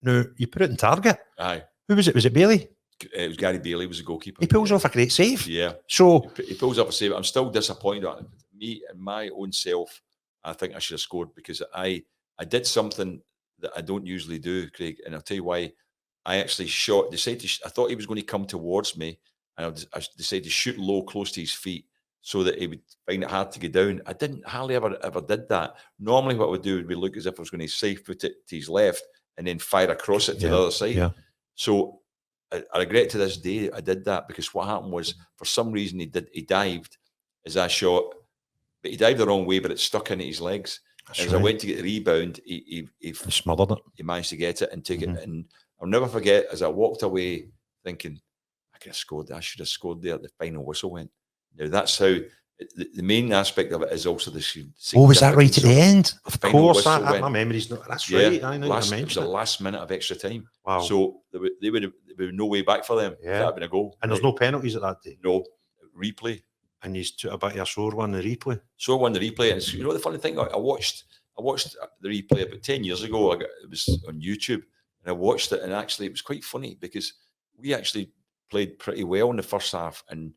No, you put it in target. Aye. Who was it? Was it Bailey? It was Gary Bailey, was the goalkeeper. He pulls off a great save. Yeah. So he pulls off a save. I'm still disappointed at me and my own self. I think I should have scored because I did something that I don't usually do, Craig, and I'll tell you why. I actually I thought he was going to come towards me, and I decided to shoot low, close to his feet, so that he would find it hard to get down. I hardly ever did that. Normally what I would do would be look as if I was going to safe foot it to his left and then fire across it to the other side. Yeah. So I regret to this day I did that, because what happened was, for some reason, he dived as I shot, but he dived the wrong way, but it stuck into his legs. That's As right. I went to get the rebound, he smothered it. he managed to get it and take it. And I'll never forget, as I walked away thinking, I could have scored. I should have scored there. The final whistle went. Now that's how. The main aspect of it is also the. Oh, was that right at the end? Of final course, whistle my went. memory's not. That's Yeah, right. I know you it was mentioned the it. last minute of extra time. Wow. So there would be no way back for them. Yeah. That had been a goal. And there's no penalties at that day. No replay. And he's took a bit of a sore one in the replay. So I won the replay, and you know the funny thing, I watched the replay about 10 years ago. It was on YouTube, and I watched it, and actually it was quite funny, because we actually played pretty well in the first half, and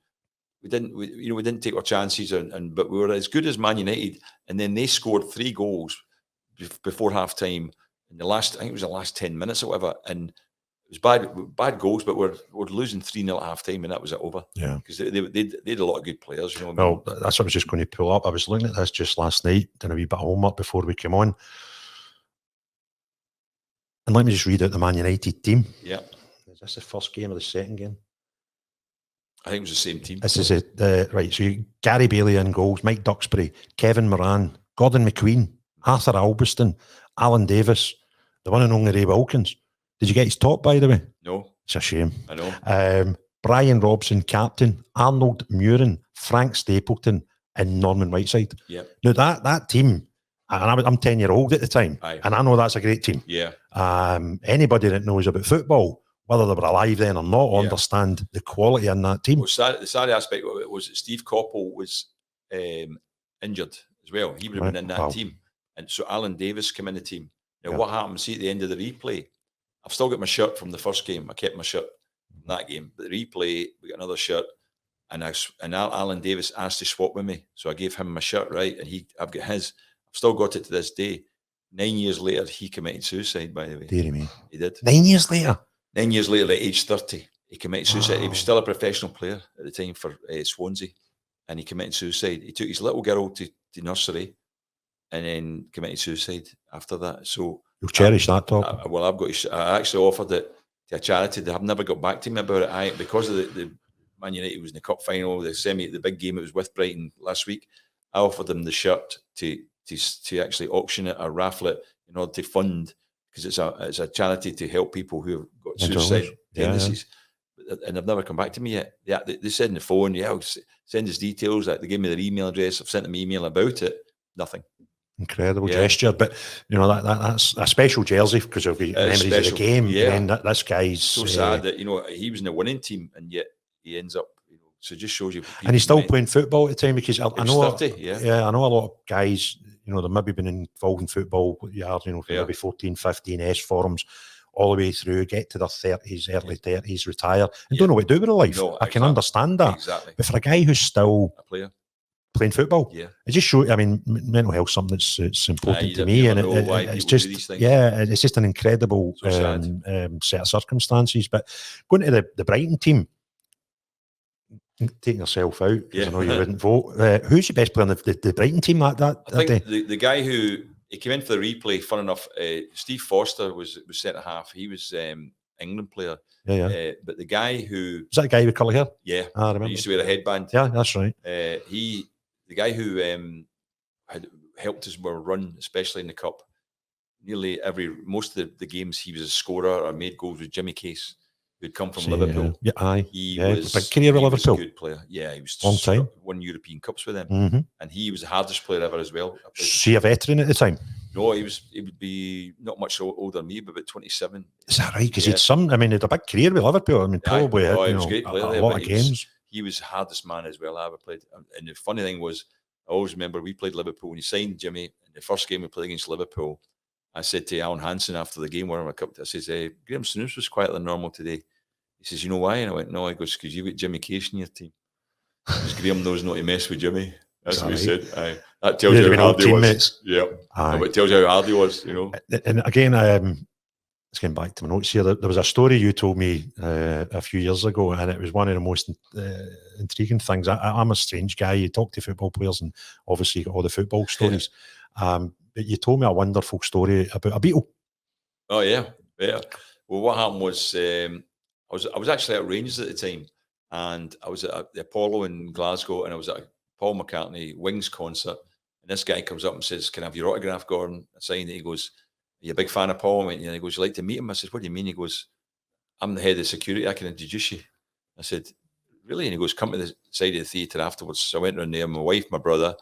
we didn't take our chances, but we were as good as Man United, and then they scored 3 goals before half time in I think it was the last 10 minutes or whatever, and it was bad goals, but we're losing 3-0 at half time, and that was it over. Yeah, because they had a lot of good players. You know. Well, that's what I was just going to pull up. I was looking at this just last night, done a wee bit of homework before we came on, and let me just read out the Man United team. Yeah. Is this the first game or the second game? I think it was the same team. This is it. Right. So Gary Bailey in goals, Mike Duxbury, Kevin Moran, Gordon McQueen, Arthur Albiston, Alan Davis, the one and only Ray Wilkins. Did you get his top, by the way? No. It's a shame. I know. Brian Robson, captain, Arnold Murin, Frank Stapleton, and Norman Whiteside. Yeah. Now that team, and I'm 10-year-old at the time, Aye. and I know that's a great team. Yeah. Anybody that knows about football, whether they were alive then or not, understand the quality in that team. Well, the sad aspect of it was that Steve Coppell was injured as well. He would have been in that team. And so Alan Davis came in the team. Now, what happened, see, at the end of the replay, I've still got my shirt from the first game. I kept my shirt from that game. But the replay, we got another shirt, and Alan Davis asked to swap with me. So I gave him my shirt, right? And I've got his. I've still got it to this day. 9 years later, he committed suicide, by the way. Dear me. He did. 9 years later? 9 years later, at age 30, he committed suicide. He was still a professional player at the time for Swansea, and he committed suicide. He took his little girl to nursery and then committed suicide after that. So you'll cherish that top. Well, I actually offered it to a charity. They have never got back to me about it. Because of the Man United was in the cup final, the big game. It was with Brighton last week. I offered them the shirt to actually auction it or raffle it in order to fund, because it's a charity to help people who have got suicide tendencies. Yeah. And they've never come back to me yet. Yeah, they said on the phone, send us details. They gave me their email address. I've sent them an email about it. Nothing. Incredible gesture, but that's a special jersey because of the memories of the game. Yeah, and that guy's so sad that he was in the winning team and yet he ends up. So it just shows you. And he's still playing football at the time, because I know 30, I know a lot of guys. They've maybe been involved in football. From maybe 14, 15 S forums all the way through, get to their 30s, early 30s, retire, and don't know what to do with their life. No, I can understand that. Exactly. But for a guy who's still a player playing football, it just shows. I mean, mental health is something that's important to me, and it's just it's just an incredible set of circumstances. But going to the Brighton team, taking yourself out because I know you wouldn't vote. Who's your best player on the Brighton team that I think day? The guy who he came in for the replay. Fun enough, Steve Foster was centre half. He was England player. But the guy who was that the guy with curly hair? Yeah, I remember. He used to wear a headband. Yeah, that's right. The guy who had helped us run, especially in the cup. Most of the games he was a scorer or made goals with Jimmy Case, who'd come from Liverpool. He was a big career with Liverpool. Was a good player. Yeah, he was long time. Won European Cups with them, and he was the hardest player ever as well. Was he a veteran at the time? No, he would be not much older than me, but about 27. Is that right? Because he had a big career with Liverpool. I mean, probably he was a great player, a lot of games. He was the hardest man as well I ever played. And the funny thing was, I always remember we played Liverpool when he signed Jimmy. In the first game we played against Liverpool, I said to Alan Hansen after the game, I says, Graham Souness was quieter than normal today. He says, you know why? And I went, no. He goes, because you've got Jimmy Case in your team. Because Graham knows not to mess with Jimmy. That's what he said. That tells you how hard he was. Yeah. It tells you how hard he was, And again, let's get back to my notes here. There was a story you told me a few years ago, and it was one of the most intriguing things. I'm a strange guy. You talk to football players, and obviously you got all the football stories. But you told me a wonderful story about a beetle. Oh, yeah. Yeah. Well, what happened was I was actually at Rangers at the time, and I was at the Apollo in Glasgow, and I was at a Paul McCartney Wings concert, and this guy comes up and says, "Can I have your autograph, Gordon?" I signed it. He goes, "Are you a big fan of Paul?" I went, "Yeah." He goes, "You like to meet him?" I said, "What do you mean?" He goes, "I'm the head of security. I can introduce you." I said, "Really?" And he goes, "Come to the side of the theatre afterwards." So I went around there, my wife, my brother.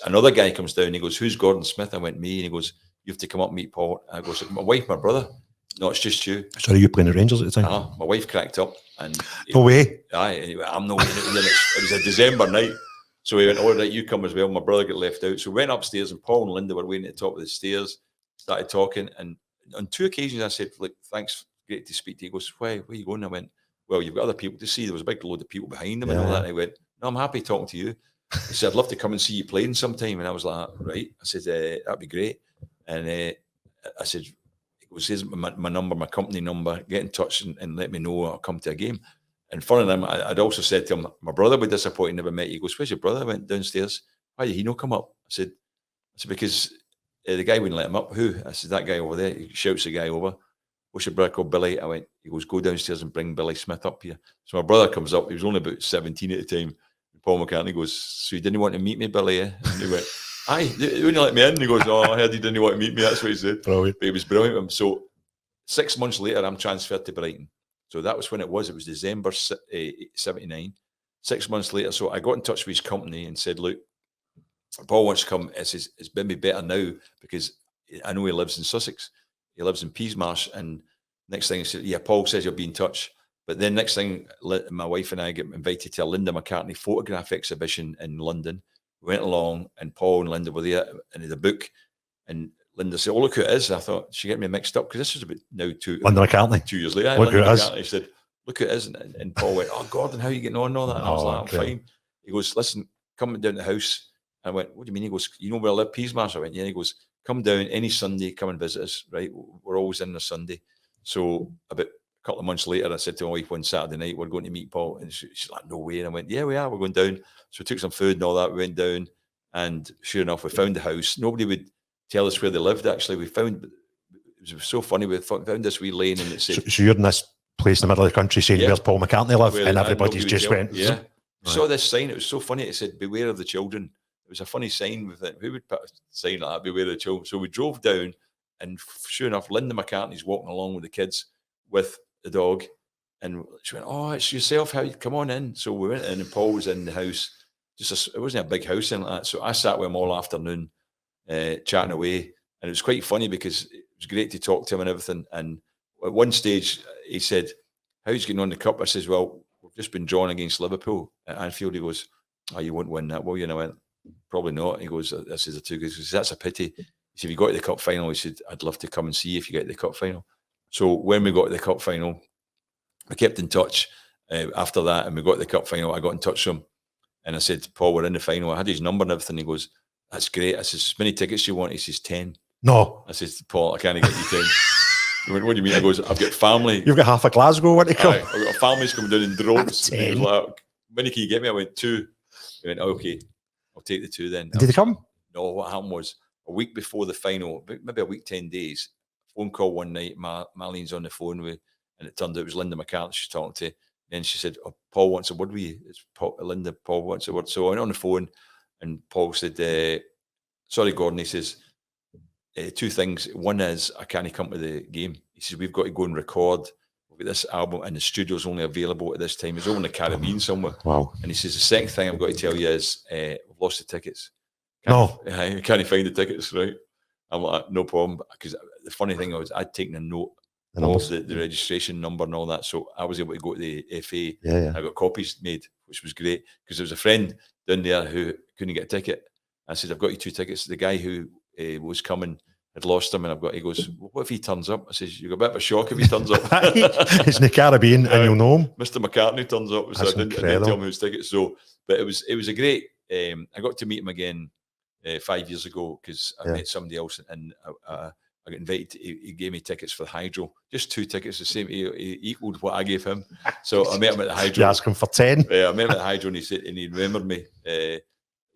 Another guy comes down. He goes, "Who's Gordon Smith?" I went, "Me." And he goes, "You have to come up and meet Paul." I goes, "My wife, my brother." "No, it's just you." Sorry, you playing the Rangers at the time? My wife cracked up, and No way. aye, anyway, I'm not. It was a December night, so he went, "All right, you come as well." My brother got left out, so we went upstairs, and Paul and Linda were waiting at the top of the stairs. Started talking, and on 2 occasions I said, "Look, thanks, great to speak to you." He goes, Where are you going?" I went, "Well, you've got other people to see." There was a big load of people behind him and all that. And I went, "No, I'm happy talking to you." He said, "I'd love to come and see you playing sometime." And I was like, "Right." I said, "That'd be great." And I said, "He goes, here's my number, my company number. Get in touch and let me know. I'll come to a game." And funny enough, I'd also said to him, "My brother would be disappointed, never met you." He goes, "Where's your brother?" I went downstairs. "Why did he not come up?" I said, "Because the guy wouldn't let him up." "Who?" I said, "That guy over there." He shouts the guy over. "What's your brother called?" "Billy." I went, he goes, "Go downstairs and bring Billy Smith up here." So my brother comes up. He was only about 17 at the time. And Paul McCartney goes, "So you didn't want to meet me, Billy, eh?" And he went, "Aye, you wouldn't let me in." He goes, "Oh, I heard you didn't want to meet me." That's what he said. Brilliant. But he was brilliant. So 6 months later, I'm transferred to Brighton. So that was when it was. It was December 79. 6 months later, so I got in touch with his company and said, "Look, Paul wants to come. It's maybe better now because I know he lives in Sussex. He lives in Peasmarsh." And next thing he said, "Yeah, Paul says you'll be in touch." But then next thing, my wife and I get invited to a Linda McCartney photograph exhibition in London. We went along, and Paul and Linda were there, and in the book. And Linda said, "Oh, look who it is." I thought she get me mixed up because this was about now Linda McCartney. 2 years later. Look who Linda it is. McCartney said, "Look who it is." And Paul went, "Oh, Gordon, how are you getting on and all that?" And I was like, "I'm fine." He goes, "Listen, come down to the house." I went, "What do you mean?" He goes, "You know where I live, Peasmarsh?" I went, "Yeah." He goes, "Come down any Sunday, come and visit us, right? We're always in on a Sunday." So about a couple of months later, I said to my wife one Saturday night, "We're going to meet Paul." And she's like, "No way." And I went, "Yeah, we are. We're going down." So we took some food and all that. We went down, and sure enough, we found the house. Nobody would tell us where they lived, actually. It was so funny. We found this wee lane, and it said, So you're in this place in the middle of the country saying, "Where's Paul McCartney live?" And everybody's just went, "Yeah." Right. Saw this sign. It was so funny. It said, "Beware of the children." It was a funny sign with it. Who would put a sign like that? "Beware of the children." So we drove down, and sure enough, Linda McCartney's walking along with the kids with the dog. And she went, "Oh, it's yourself. How you come on in?" So we went in, and Paul was in the house. It wasn't a big house and like that. So I sat with him all afternoon, chatting away. And it was quite funny because it was great to talk to him and everything. And at one stage, he said, "How's getting on the cup?" I says, "Well, we've just been drawn against Liverpool at Anfield." He goes, "Oh, you won't win that, will you?" And I went, "Probably not." He goes, "This is a two good." He says, "That's a pity." He said, "If you got to the cup final," he said, "I'd love to come and see you if you get to the cup final." So when we got to the cup final, we kept in touch after that, and we got to the cup final. I got in touch with him, and I said, "Paul, we're in the final." I had his number and everything. He goes, "That's great." I says, "As many tickets you want?" He says, 10. No. I said, "Paul, I can't get you 10. He went, "What do you mean?" I goes, "I've got family. You've got half of Glasgow want to come. I've got families coming down in droves." And he was 10. like, "How many can you get me?" I went, 2. He went, "Okay, I'll take the 2 then." Did they come? No, what happened was a week before the final, maybe a week, 10 days, phone call one night, Marlene's on the phone with, and it turned out it was Linda McCartney she's talking to. Then she said, "Oh, Paul wants a word with you." It's Linda, "Paul wants a word." So I went on the phone, and Paul said, "Sorry, Gordon," he says, 2 things. One is I can't come to the game. He says, "We've got to go and record. We've got this album, and the studio's only available at this time." It's over in the Caribbean somewhere. Wow. And he says, "The second thing I've got to tell you is we've lost the tickets. No. I can't find the tickets," right? I'm like, "No problem." Because the funny thing was I'd taken a note of the registration number and all that. So I was able to go to the FA. Yeah. I got copies made, which was great because there was a friend down there who couldn't get a ticket. I said, "I've got you 2 tickets." The guy who was coming had lost them, and he goes, "Well, what if he turns up?" I says, "You got a bit of a shock if he turns up." It's in the Caribbean and you'll know him. Mr. McCartney turns up. So I didn't tell him whose tickets. So, but it was a great. I got to meet him again 5 years ago because I met somebody else, and I got invited. He gave me tickets for the Hydro, just 2 tickets, the same. He equaled what I gave him. So I met him at the Hydro. You asked him for 10. Yeah, I met him at the Hydro, and he said, and he remembered me. He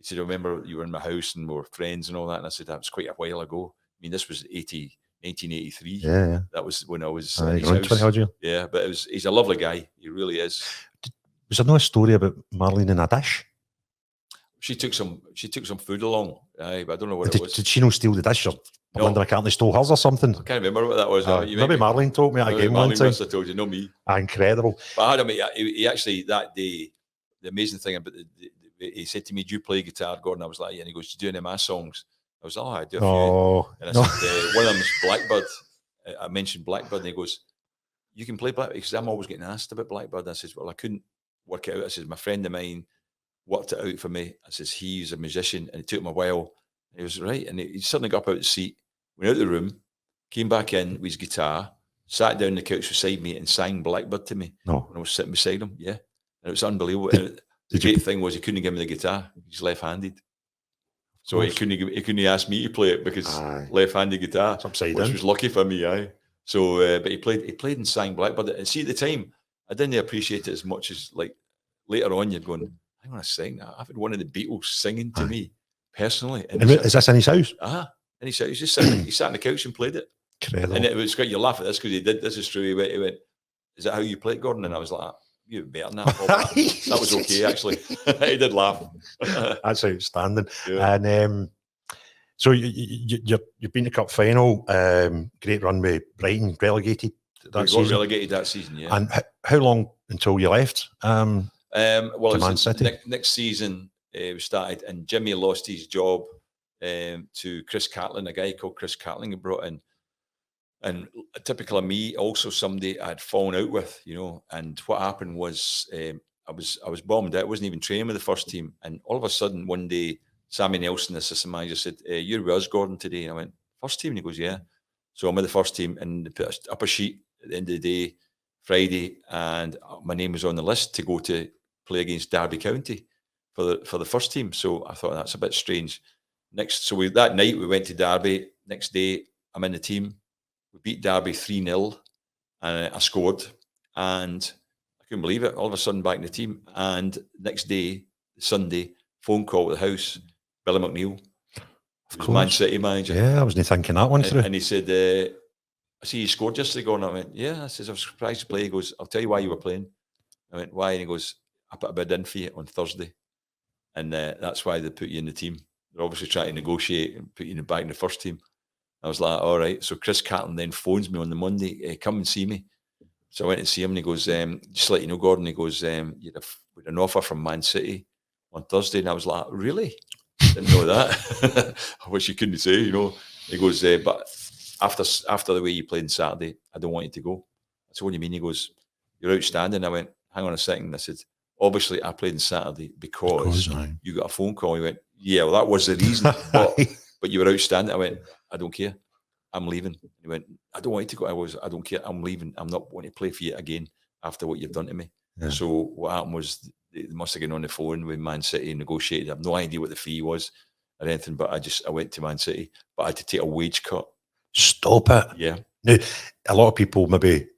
said, "I remember you were in my house and we were friends and all that." And I said, "That was quite a while ago." I mean, this was 80, 1983. Yeah. That was when I was Aye, in his around house. 20 odd years. Yeah, but he's a lovely guy. He really is. Was there no story about Marlene in a dish? She took some food along. Aye, but I don't know what it Did, was. did she not steal the dish? Or No. Linda McCartney stole hers or something? I can't remember what that was. Maybe Marlene told me that maybe game one Marlene time. must have told you, not me. Incredible. But I had him. He actually that day. The amazing thing about he said to me, "Do you play guitar, Gordon?" I was like, "Yeah." And he goes, "Do you do any of my songs?" I was like, "Oh, I do a few." Oh, And I no. said, one of them was Blackbird. I mentioned Blackbird, and he goes, "You can play Blackbird?" Because I'm always getting asked about Blackbird. I says, "Well, I couldn't work it out." I says, "My friend of mine worked it out for me." I says, "He's a musician, and it took him a while." And he was right, and he suddenly got up out of the seat, went out of the room, came back in with his guitar, sat down on the couch beside me, and sang Blackbird to me No. when I was sitting beside him. Yeah, and it was unbelievable. And the great thing was he couldn't give me the guitar. He's left-handed. So he couldn't ask me to play it because left-handed guitar, which was lucky for me, aye. So, but he played and sang Blackbird. And see, at the time, I didn't appreciate it as much as like later on. You're going, I want to sing. I've had one of the Beatles singing to me personally. And is this in his house? And he just sat. He sat on the couch and played it. Incredible. And it was great. You laugh at this because he did. This is true. He went, "Is that how you play it, Gordon?" And I was like, "You're better than that." That was okay, actually. He did laugh. That's outstanding. Yeah. And so you've been to cup final. Great run with Brighton, relegated that season. We got relegated that season, yeah. And how long until you left? Well, to Man City. Next season we started, and Jimmy lost his job to Chris Catlin, a guy called Chris Catlin he brought in. And typical of me, also somebody I'd fallen out with, And what happened was I was bombed out. I wasn't even training with the first team. And all of a sudden, one day, Sammy Nelson, the assistant manager, said, "You're with us, Gordon, today." And I went, "First team?" And he goes, "Yeah." So I'm with the first team, and they put up a sheet at the end of the day, Friday, and my name was on the list to go to play against Derby County for the first team. So I thought that's a bit strange. That night we went to Derby. Next day, I'm in the team. We beat Derby 3-0, and I scored, and I couldn't believe it. All of a sudden, back in the team, and next day, Sunday, phone call at the house, Billy McNeil, of course, Man City manager. Yeah, I wasn't thinking that one through. And he said, "I see you scored yesterday, Gordon." I went, "Yeah." I says, "I was surprised to play." He goes, "I'll tell you why you were playing." I went, "Why?" And he goes, "I put a bid in for you on Thursday, and that's why they put you in the team. They're obviously trying to negotiate and put you back in the first team." I was like, "All right." So Chris Catlin then phones me on the Monday, "Come and see me." So I went to see him, and he goes, "Just to let you know, Gordon," he goes, "You had an offer from Man City on Thursday." And I was like, "Really? Didn't know that." I wish you couldn't say, He goes, "But after the way you played on Saturday, I don't want you to go." I said, "What do you mean?" He goes, "You're outstanding." I went, "Hang on a second." I said, "Obviously, I played on Saturday because you got a phone call." He went, "Yeah, well, that was the reason, but you were outstanding." I went, "I don't care. I'm leaving." He went, "I don't want you to go." "I don't care. I'm leaving. I'm not going to play for you again after what you've done to me." Yeah. So what happened was they must have gone on the phone with Man City and negotiated. I have no idea what the fee was or anything, but I went to Man City, but I had to take a wage cut. Stop it. Yeah. Now, a lot of people maybe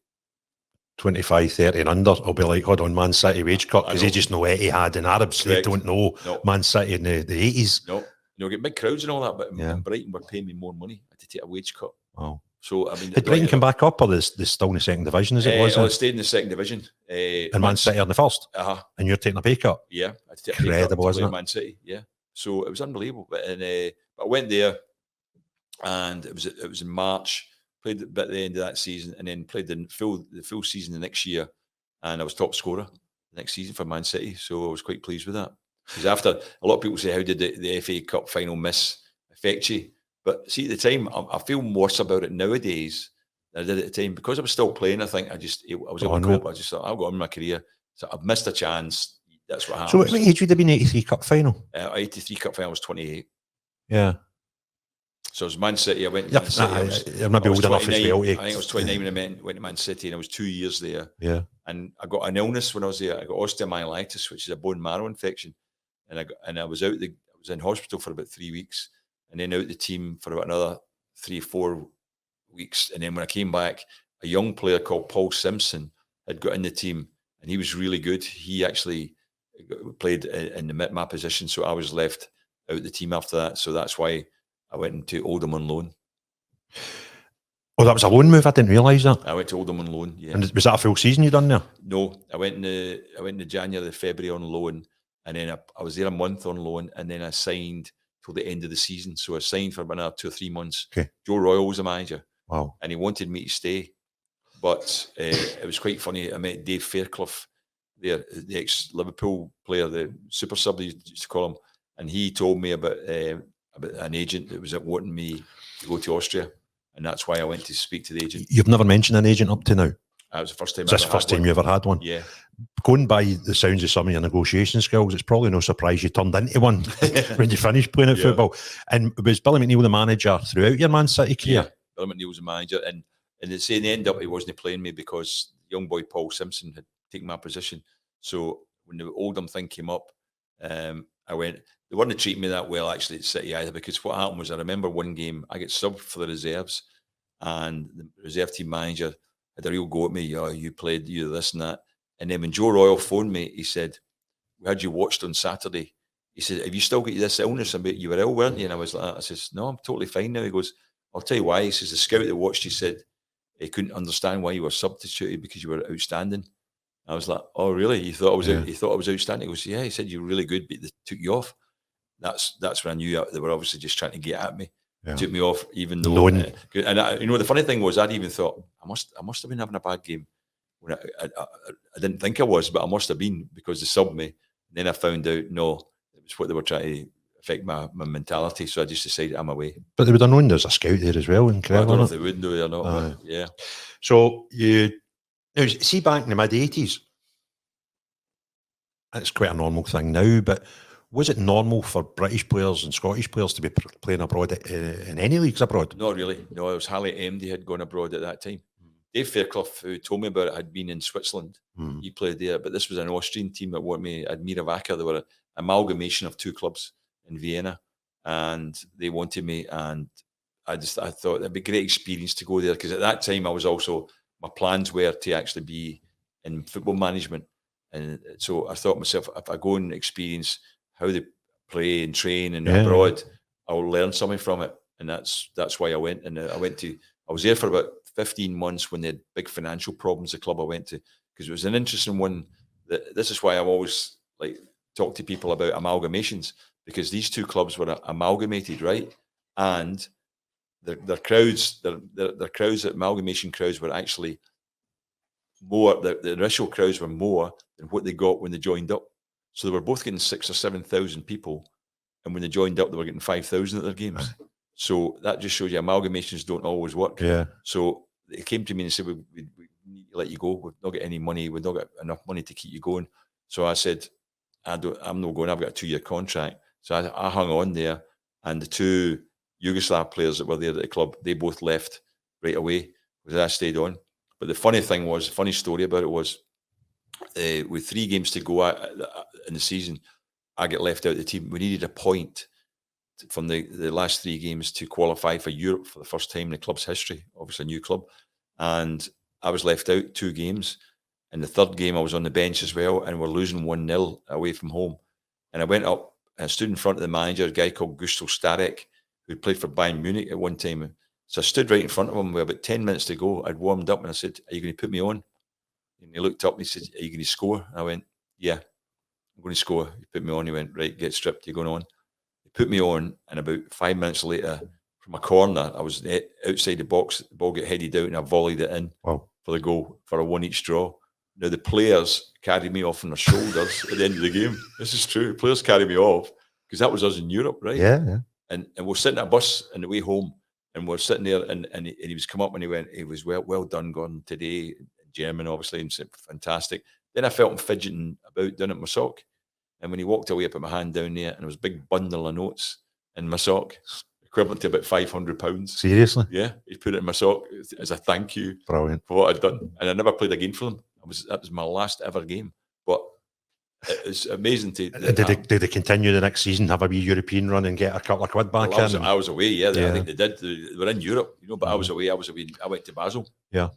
25, 30 and under will be like, "Hold on, Man City wage cut," because they just know Etihad and Arabs. Correct. They don't know Man City in the 80s. No, get big crowds and all that, but Brighton were paying me more money. I had to take a wage cut. Wow. So, I mean, did Brighton come back up, or they're still in the second division as it was? I stayed in the second division. And Man City are in the first? And you're taking a pay cut? Yeah. I had to take incredible, a pay cut wasn't it? Man City, yeah. So it was unbelievable. But I went there, and it was in March, played a bit at the end of that season, and then played the full season the next year, and I was top scorer the next season for Man City. So I was quite pleased with that. Because after, a lot of people say, "How did the FA Cup final miss affect you?" But see, at the time, I feel worse about it nowadays than I did at the time. Because I was still playing, I think I was able to cope. I just thought, I've got on with my career. So I've missed a chance. That's what happened. So what age would have been 83 Cup final? 83 Cup final was 28. Yeah. So it was Man City. I went to Man City. I'm maybe old enough as well. I think I was 29 when I went to Man City, and I was 2 years there. Yeah. And I got an illness when I was there. I got osteomyelitis, which is a bone marrow infection. And I was I was in hospital for about 3 weeks, and then out the team for about another 3 or 4 weeks. And then when I came back, a young player called Paul Simpson had got in the team, and he was really good. He actually played in my position, so I was left out the team after that. So that's why I went into Oldham on loan. Oh, that was a loan move. I didn't realise that. I went to Oldham on loan. Yeah. And was that a full season you done there? No, I went in January, February on loan, and then I was there a month on loan, and then I signed till the end of the season. So I signed for about another 2 or 3 months. Okay. Joe Royal was the manager. Wow. And he wanted me to stay, but it was quite funny. I met Dave Fairclough there, the ex-Liverpool player, the super sub they used to call him, and he told me about an agent that was wanting me to go to Austria, and that's why I went to speak to the agent. You've never mentioned an agent up to now? That was the first time. Is this the first time you ever had one? Yeah. Going by the sounds of some of your negotiation skills, it's probably no surprise you turned into one when you finished playing at football. And was Billy McNeill the manager throughout your Man City career? Yeah, Billy McNeill was the manager, and it's in the end up he wasn't playing me because young boy Paul Simpson had taken my position. So when the Oldham thing came up, I went. They weren't treating me that well actually at City either, because what happened was I remember one game I get subbed for the reserves, and the reserve team manager had a real go at me. Oh, you played, you this and that. And then when Joe Royal phoned me, he said, "We had you watched on Saturday." He said, "Have you still got this illness? You were ill, weren't you?" And I was like, I says, "No, I'm totally fine now." He goes, "I'll tell you why." He says, "The scout that watched you said he couldn't understand why you were substituted because you were outstanding." I was like, "Oh, really? He thought I was he thought I was outstanding." He goes, "Yeah." He said, "You're really good, but they took you off." That's when I knew they were obviously just trying to get at me. Yeah. Took me off, even though. And the funny thing was, I'd even thought I must have been having a bad game. When I didn't think I was, but I must have been, because they subbed me. And then I found out, no, it was what they were trying to affect my mentality. So I just decided I'm away. But they would have known there's a scout there as well. Incredible. I don't know if they would know or not. But yeah. So see, back in the mid-80s, it's quite a normal thing now, but was it normal for British players and Scottish players to be playing abroad in any leagues abroad? Not really. No, it was Harley MD had gone abroad at that time. Dave Fairclough, who told me about it, had been in Switzerland. He played there, but this was an Austrian team that wanted me, Admira Wacker. They were an amalgamation of 2 clubs in Vienna, and they wanted me, and I thought it'd be a great experience to go there, because at that time my plans were to actually be in football management, and so I thought myself, if I go and experience how they play and train and abroad, I'll learn something from it, and that's why I went. And I was there for about 15 months when they had big financial problems, the club I went to, because it was an interesting one. This is why I always talk to people about amalgamations, because these 2 clubs were amalgamated, right? And their crowds, their crowds, amalgamation crowds, were actually more. The initial crowds were more than what they got when they joined up. So they were both getting 6,000 or 7,000 people, and when they joined up, they were getting 5,000 at their games. So that just shows you amalgamations don't always work. Yeah. So they came to me and said, we need to let you go. We've not got any money. We've not got enough money to keep you going. So I said, I'm not going. I've got a 2-year contract. So I hung on there, and the 2 Yugoslav players that were there at the club, they both left right away, because I stayed on. But the funny story about it was, with 3 games to go in the season, I get left out of the team. We needed a point from the last 3 games to qualify for Europe for the first time in the club's history, obviously a new club. And I was left out 2 games. And the 3rd game, I was on the bench as well, and we're losing 1-0 away from home. And I went up and stood in front of the manager, a guy called Gustav Starek, who played for Bayern Munich at one time. So I stood right in front of him with about 10 minutes to go. I'd warmed up, and I said, "Are you going to put me on?" And he looked up and he said, "Are you going to score?" And I went, "Yeah, I'm going to score." He put me on. He went, "Right, get stripped. You're going on." He put me on, and about 5 minutes later, from a corner, I was outside the box. The ball got headed out, and I volleyed it in for the goal for a 1-each draw. Now, the players carried me off on their shoulders at the end of the game. This is true. Players carried me off, because that was us in Europe, right? Yeah. And we're sitting at a bus on the way home, and we're sitting there, and he was come up and he was well done, Gordon, today. German, obviously, and said, "Fantastic." Then I felt him fidgeting about down at my sock. And when he walked away, I put my hand down there, and there was a big bundle of notes in my sock, equivalent to about £500. Seriously? Yeah. He put it in my sock as a thank you. Brilliant. For what I'd done. And I never played again for them. That was my last ever game. But it's amazing to... Did they continue the next season, have a wee European run and get a couple of quid back in? I was away, yeah. I think they did. They were in Europe, but I was away. I went to Basel. Yeah.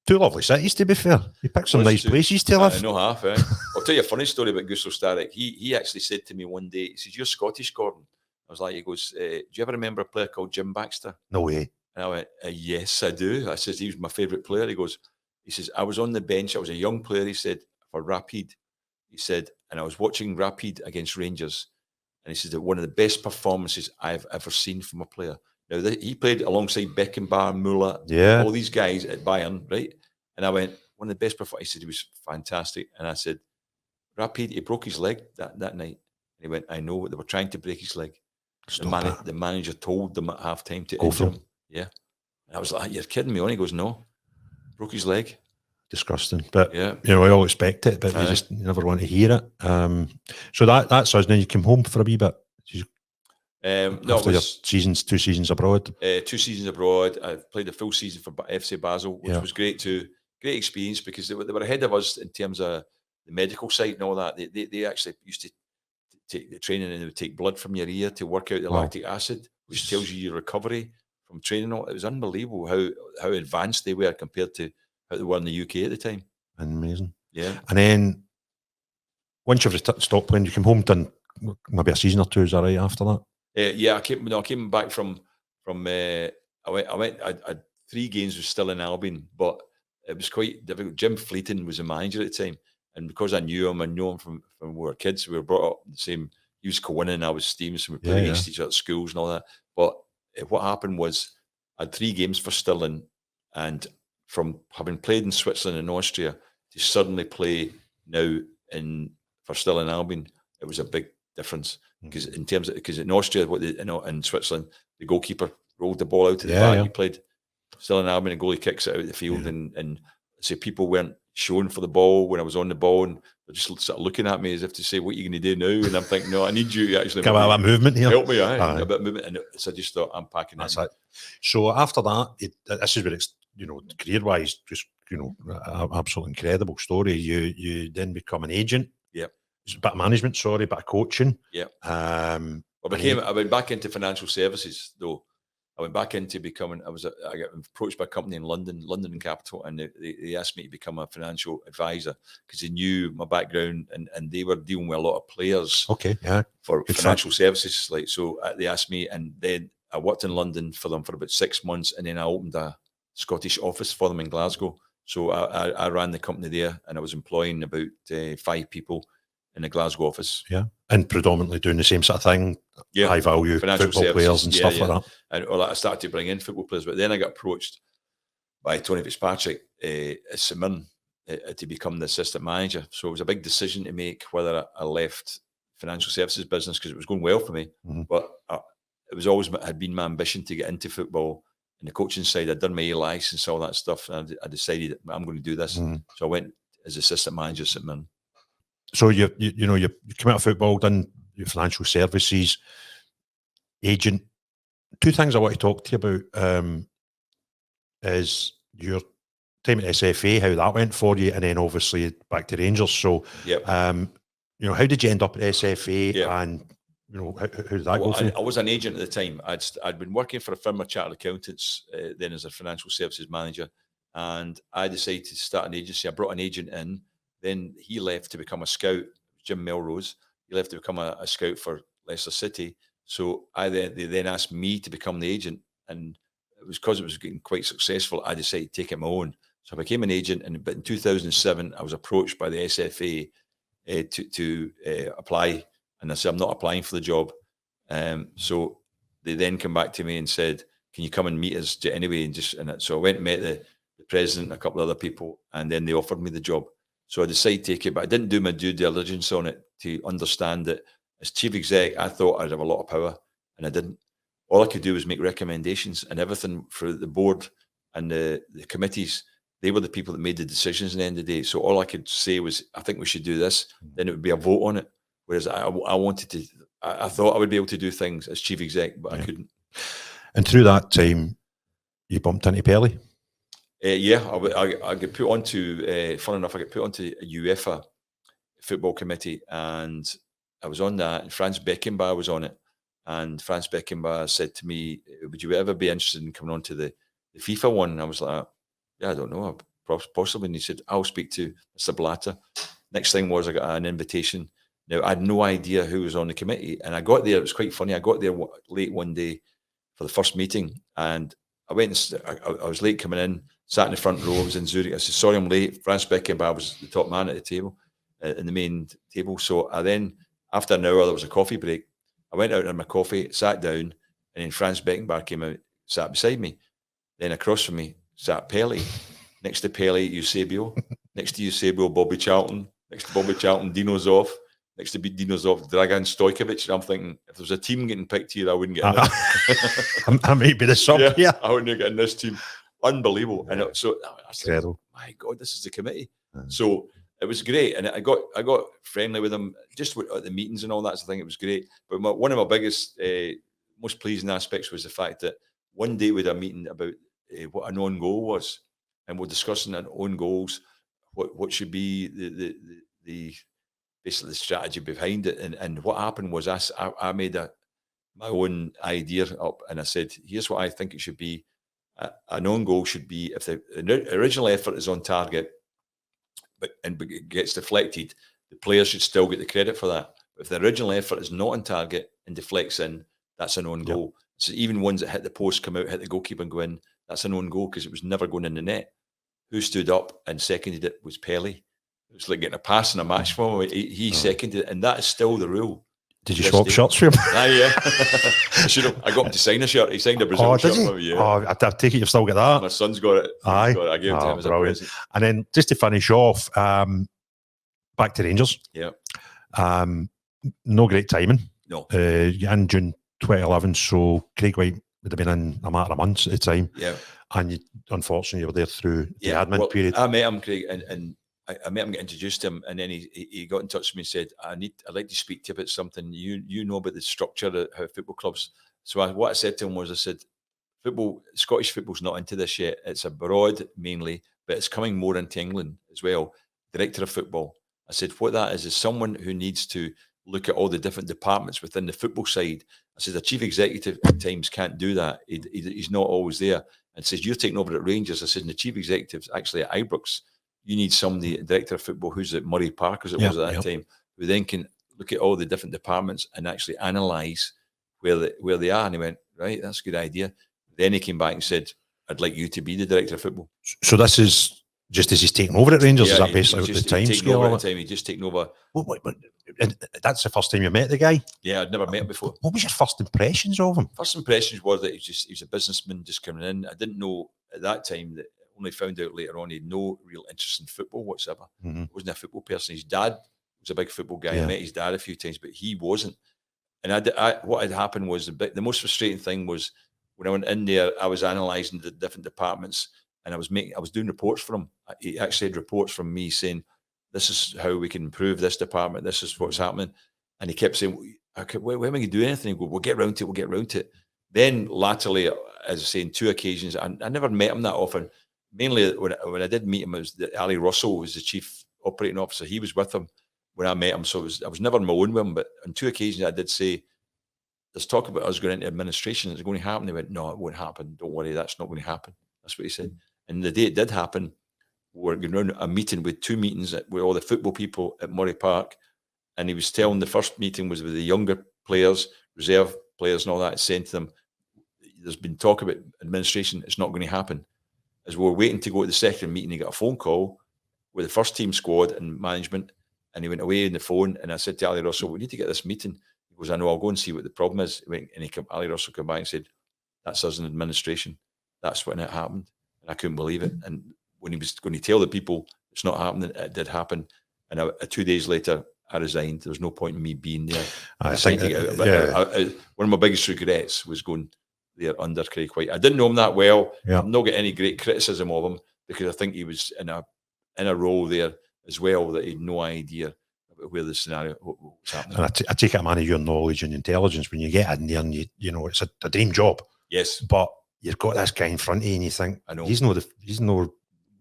2 lovely cities, to be fair. You picked some nice places to live. No half, eh? I'll tell you a funny story about Gustav Starek. He actually said to me one day, he says, "You're Scottish, Gordon." I was like, he goes, "Do you ever remember a player called Jim Baxter?" No way. And I went, yes, I do. I says, he was my favourite player. He says, I was on the bench. I was a young player, he said, for Rapid. He said, and I was watching Rapid against Rangers. And he said that one of the best performances I've ever seen from a player. Now, he played alongside Beckenbauer, Muller, Yeah. all these guys at Bayern, right? And I went, one of the best performances. He said, he was fantastic. And I said, Rapid, he broke his leg that night. And he went, I know, they were trying to break his leg. The manager told them at halftime to injure him. Yeah. And I was like, you're kidding me. And he goes, no, broke his leg. Disgusting. But, yeah, you know, we all expect it, but we just never want to hear it. So that's us. Now you came home for a wee bit. No, after your seasons, 2 seasons abroad. 2 seasons abroad. I played a full season for FC Basel, which was great too. Great experience because they were ahead of us in terms of the medical side and all that. They actually used to take the training and they would take blood from your ear to work out the lactic acid, which tells you your recovery from training. It was unbelievable how advanced they were compared to how they were in the UK at the time. Amazing. Yeah. And then once you've stopped playing, you came home, done maybe a season or two. Is that right after that? Yeah, I came back from I had 3 games with Stirling Albion, but it was quite difficult. Jim Fleeton was the manager at the time, and because I knew him from when we were kids, we were brought up the same. He was Cowan, I was Stevenson. We played against each other at schools and all that. But what happened was I had 3 games for Stirling, and from having played in Switzerland and Austria to suddenly play now for Stirling Albion, it was a big difference. Because in Austria, in Switzerland, the goalkeeper rolled the ball out to the back. You played Stirling Albion, and goalie kicks it out of the field, and so people weren't showing for the ball when I was on the ball, and they're just sort of looking at me as if to say, "What are you going to do now?" And I'm thinking, "No, I need you to actually get a bit of movement here. Help me, a bit of movement." And so I just thought, I'm packing That's in. it. So after that, this is where it's career-wise, just absolutely incredible story. You then become an agent. Yeah. It's a bit of management, a bit of coaching. Yeah. I went back into financial services though. I went back into becoming. I got approached by a company in London Capital, and they asked me to become a financial advisor because they knew my background and they were dealing with a lot of players. Okay, yeah. For financial services, they asked me, and then I worked in London for them for about 6 months, and then I opened a Scottish office for them in Glasgow. So I ran the company there, and I was employing about 5 people in the Glasgow office. Yeah, and predominantly doing the same sort of thing. Yeah, high value financial football players and stuff like that. And I started to bring in football players, but then I got approached by Tony Fitzpatrick at St Mirren to become the assistant manager. So it was a big decision to make whether I left financial services business because it was going well for me, but it was always had been my ambition to get into football. And the coaching side, I'd done my A license, all that stuff, and I decided I'm going to do this. So I went as assistant manager at St Mirren. So you come out of football, done your financial services, agent. 2 things I want to talk to you about is your time at SFA, how that went for you, and then obviously back to Rangers. So, how did you end up at SFA, and how did that go for you? I was an agent at the time. I'd been working for a firm of chartered accountants then as a financial services manager, and I decided to start an agency. I brought an agent in. Then he left to become a scout, Jim Melrose. He left to become a scout for Leicester City. So they then asked me to become the agent. And it was because it was getting quite successful, I decided to take it my own. So I became an agent. But in 2007, I was approached by the SFA to apply. And I said, I'm not applying for the job. So they then come back to me and said, can you come and meet us anyway? So I went and met the president and a couple of other people. And then they offered me the job. So I decided to take it, but I didn't do my due diligence on it to understand that as chief exec, I thought I'd have a lot of power, and I didn't. All I could do was make recommendations, and everything for the board and the committees, they were the people that made the decisions at the end of the day. So all I could say was, I think we should do this. Then it would be a vote on it. Whereas I thought I would be able to do things as chief exec, but I couldn't. And through that time, you bumped into Pele? I got put onto, fun enough, I got put onto a UEFA football committee, and I was on that, and Franz Beckenbauer was on it. And Franz Beckenbauer said to me, would you ever be interested in coming on to the FIFA one? And I was like, yeah, I don't know, possibly. And he said, I'll speak to Mr. Blatter. Next thing was I got an invitation. Now, I had no idea who was on the committee. And I got there, it was quite funny. I got there late one day for the first meeting, and I went and I was late coming in, sat in the front row. I was in Zurich. I said, sorry, I'm late. Franz Beckenbauer was the top man at the table, in the main table. So I then, after an hour, there was a coffee break. I went out on my coffee, sat down, and then Franz Beckenbauer came out, sat beside me. Then across from me sat Pele. Next to Pele, Eusebio. Next to Eusebio, Bobby Charlton. Next to Bobby Charlton, Dino Zoff. Next to Dino Zoff, Dragan Stojkovic. And I'm thinking, if there was a team getting picked here, I wouldn't get in it. I might be the sub here. I wouldn't get in this team. Unbelievable. And so I said, Incredible. my God, this is the committee. So it was great. And I got friendly with them just at the meetings and all that. So I think it was great. But one of my biggest, most pleasing aspects was the fact that one day we had a meeting about what an own goal was. And we're discussing an own goals, what should be the basically the strategy behind it. And what happened was I made my own idea up, and I said, here's what I think it should be. An own goal should be if the original effort is on target, but it gets deflected, the player should still get the credit for that. But if the original effort is not on target and deflects in, that's an own goal. So even ones that hit the post, come out, hit the goalkeeper and go in, that's an own goal because it was never going in the net. Who stood up and seconded it was Pele. It was like getting a pass in a match for him. He seconded it, and that is still the rule. Did you swap shirts for him? Yeah. I got him to sign a shirt. He signed a Brazil shirt for me. Yeah. I take it you've still got that. My son's got it. Aye. I gave it to him as a present. And then just to finish off, back to Rangers. Yeah. No great timing. No. In June 2011, so Craig White would have been in a matter of months at the time. Yeah. And unfortunately, you were there through the admin period. I met him, Craig, and I met him, get introduced to him, and then he got in touch with me and said, I'd like to speak to you about something. You know about the structure of how football clubs. So what I said to him was, I said, Scottish football's not into this yet. It's abroad mainly, but it's coming more into England as well. Director of football. I said, what that is someone who needs to look at all the different departments within the football side. I said, the chief executive at times can't do that. He's not always there. And says, you're taking over at Rangers. I said, and the chief executive's actually at Ibrox. You need somebody, director of football, who's at Murray Park, as it was at that time, who then can look at all the different departments and actually analyse where they are. And he went, right, that's a good idea. Then he came back and said, I'd like you to be the director of football. So this is just as he's taken over at Rangers? Is that basically the time scale? He's just taken over. That's the first time you met the guy? Yeah, I'd never met him before. What was your first impressions of him? First impressions was that he was a businessman just coming in. I didn't know at that time, that only found out later on, he had no real interest in football whatsoever. He wasn't a football person. His dad was a big football guy. I met his dad a few times, but he wasn't. And what had happened was the most frustrating thing was when I went in there, I was analysing the different departments, and I was doing reports for him. He actually had reports from me saying, this is how we can improve this department. This is what's happening. And he kept saying, when are we going to do anything? He go, we'll get round to it. We'll get round to it. Then latterly, as I say, on 2 occasions, I never met him that often. Mainly when I did meet him, it was Ali Russell, who was the chief operating officer. He was with him when I met him. So I was never on my own with him. But on 2 occasions, I did say, there's talk about us going into administration. Is it going to happen? They went, no, it won't happen. Don't worry, that's not going to happen. That's what he said. And the day it did happen, we were going around a meeting with 2 meetings with all the football people at Murray Park. And he was telling the first meeting was with the younger players, reserve players and all that, saying to them, there's been talk about administration. It's not going to happen. As we were waiting to go to the second meeting, he got a phone call with the first team squad and management. And he went away on the phone. And I said to Ali Russell, we need to get this meeting. He goes, I know, I'll go and see what the problem is. Ali Russell came back and said, that's us in administration. That's when it happened. And I couldn't believe it. And when he was going to tell the people it's not happening, it did happen. And 2 days later, I resigned. There was no point in me being there. I think one of my biggest regrets was going there under Craig White. I didn't know him that well. I've not got any great criticism of him because I think he was in a role there as well that he had no idea about where the scenario was happening. And I take it a man of your knowledge and intelligence when you get in there and you know it's a dream job. Yes, but you've got this guy in front of you and you think, I know he's no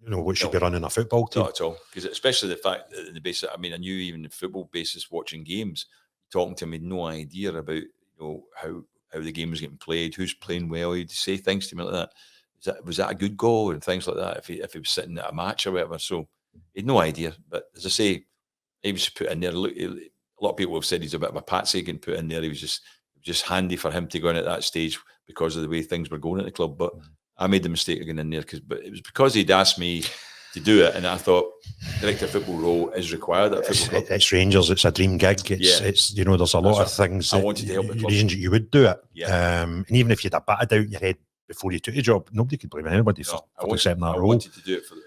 what should be running a football team. Not at all, because especially the fact that the basis. I mean, I knew even the football basis watching games, talking to him, had no idea about how the game was getting played, who's playing well. He'd say things to me like that. Was that a good goal and things like that? If he was sitting at a match or whatever, so he had no idea. But as I say, he was put in there. Look, a lot of people have said he's a bit of a patsy getting put in there. He was just handy for him to go in at that stage because of the way things were going at the club. But I made the mistake of going in there, but it was because he'd asked me to do it, and I thought director of football role is required at a football club. It's Rangers. It's a dream gig. It's you know, there's a lot of things. I wanted to help the club. Reasons you would do it. Yeah. And even if you had a bit of doubt in your head before you took the job, nobody could blame anybody for accepting that role. I wanted to do it for the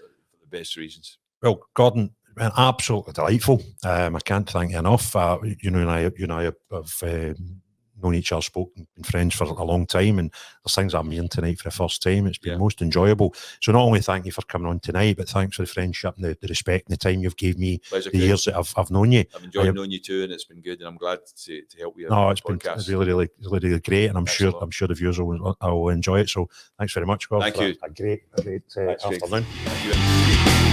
best reasons. Well, Gordon, absolutely delightful. I can't thank you enough. You and I have known each other, spoken, been friends for a long time, and there's things I'm hearing tonight for the first time. It's been most enjoyable. So not only thank you for coming on tonight, but thanks for the friendship and the respect and the time you've gave me. Pleasure, the years that I've known you. I've enjoyed knowing you too, and it's been good, and I'm glad to help you. No, it's been really great, and I'm sure the viewers will enjoy it. So thanks very much, Gordon. Thank you. A great afternoon. Thank you.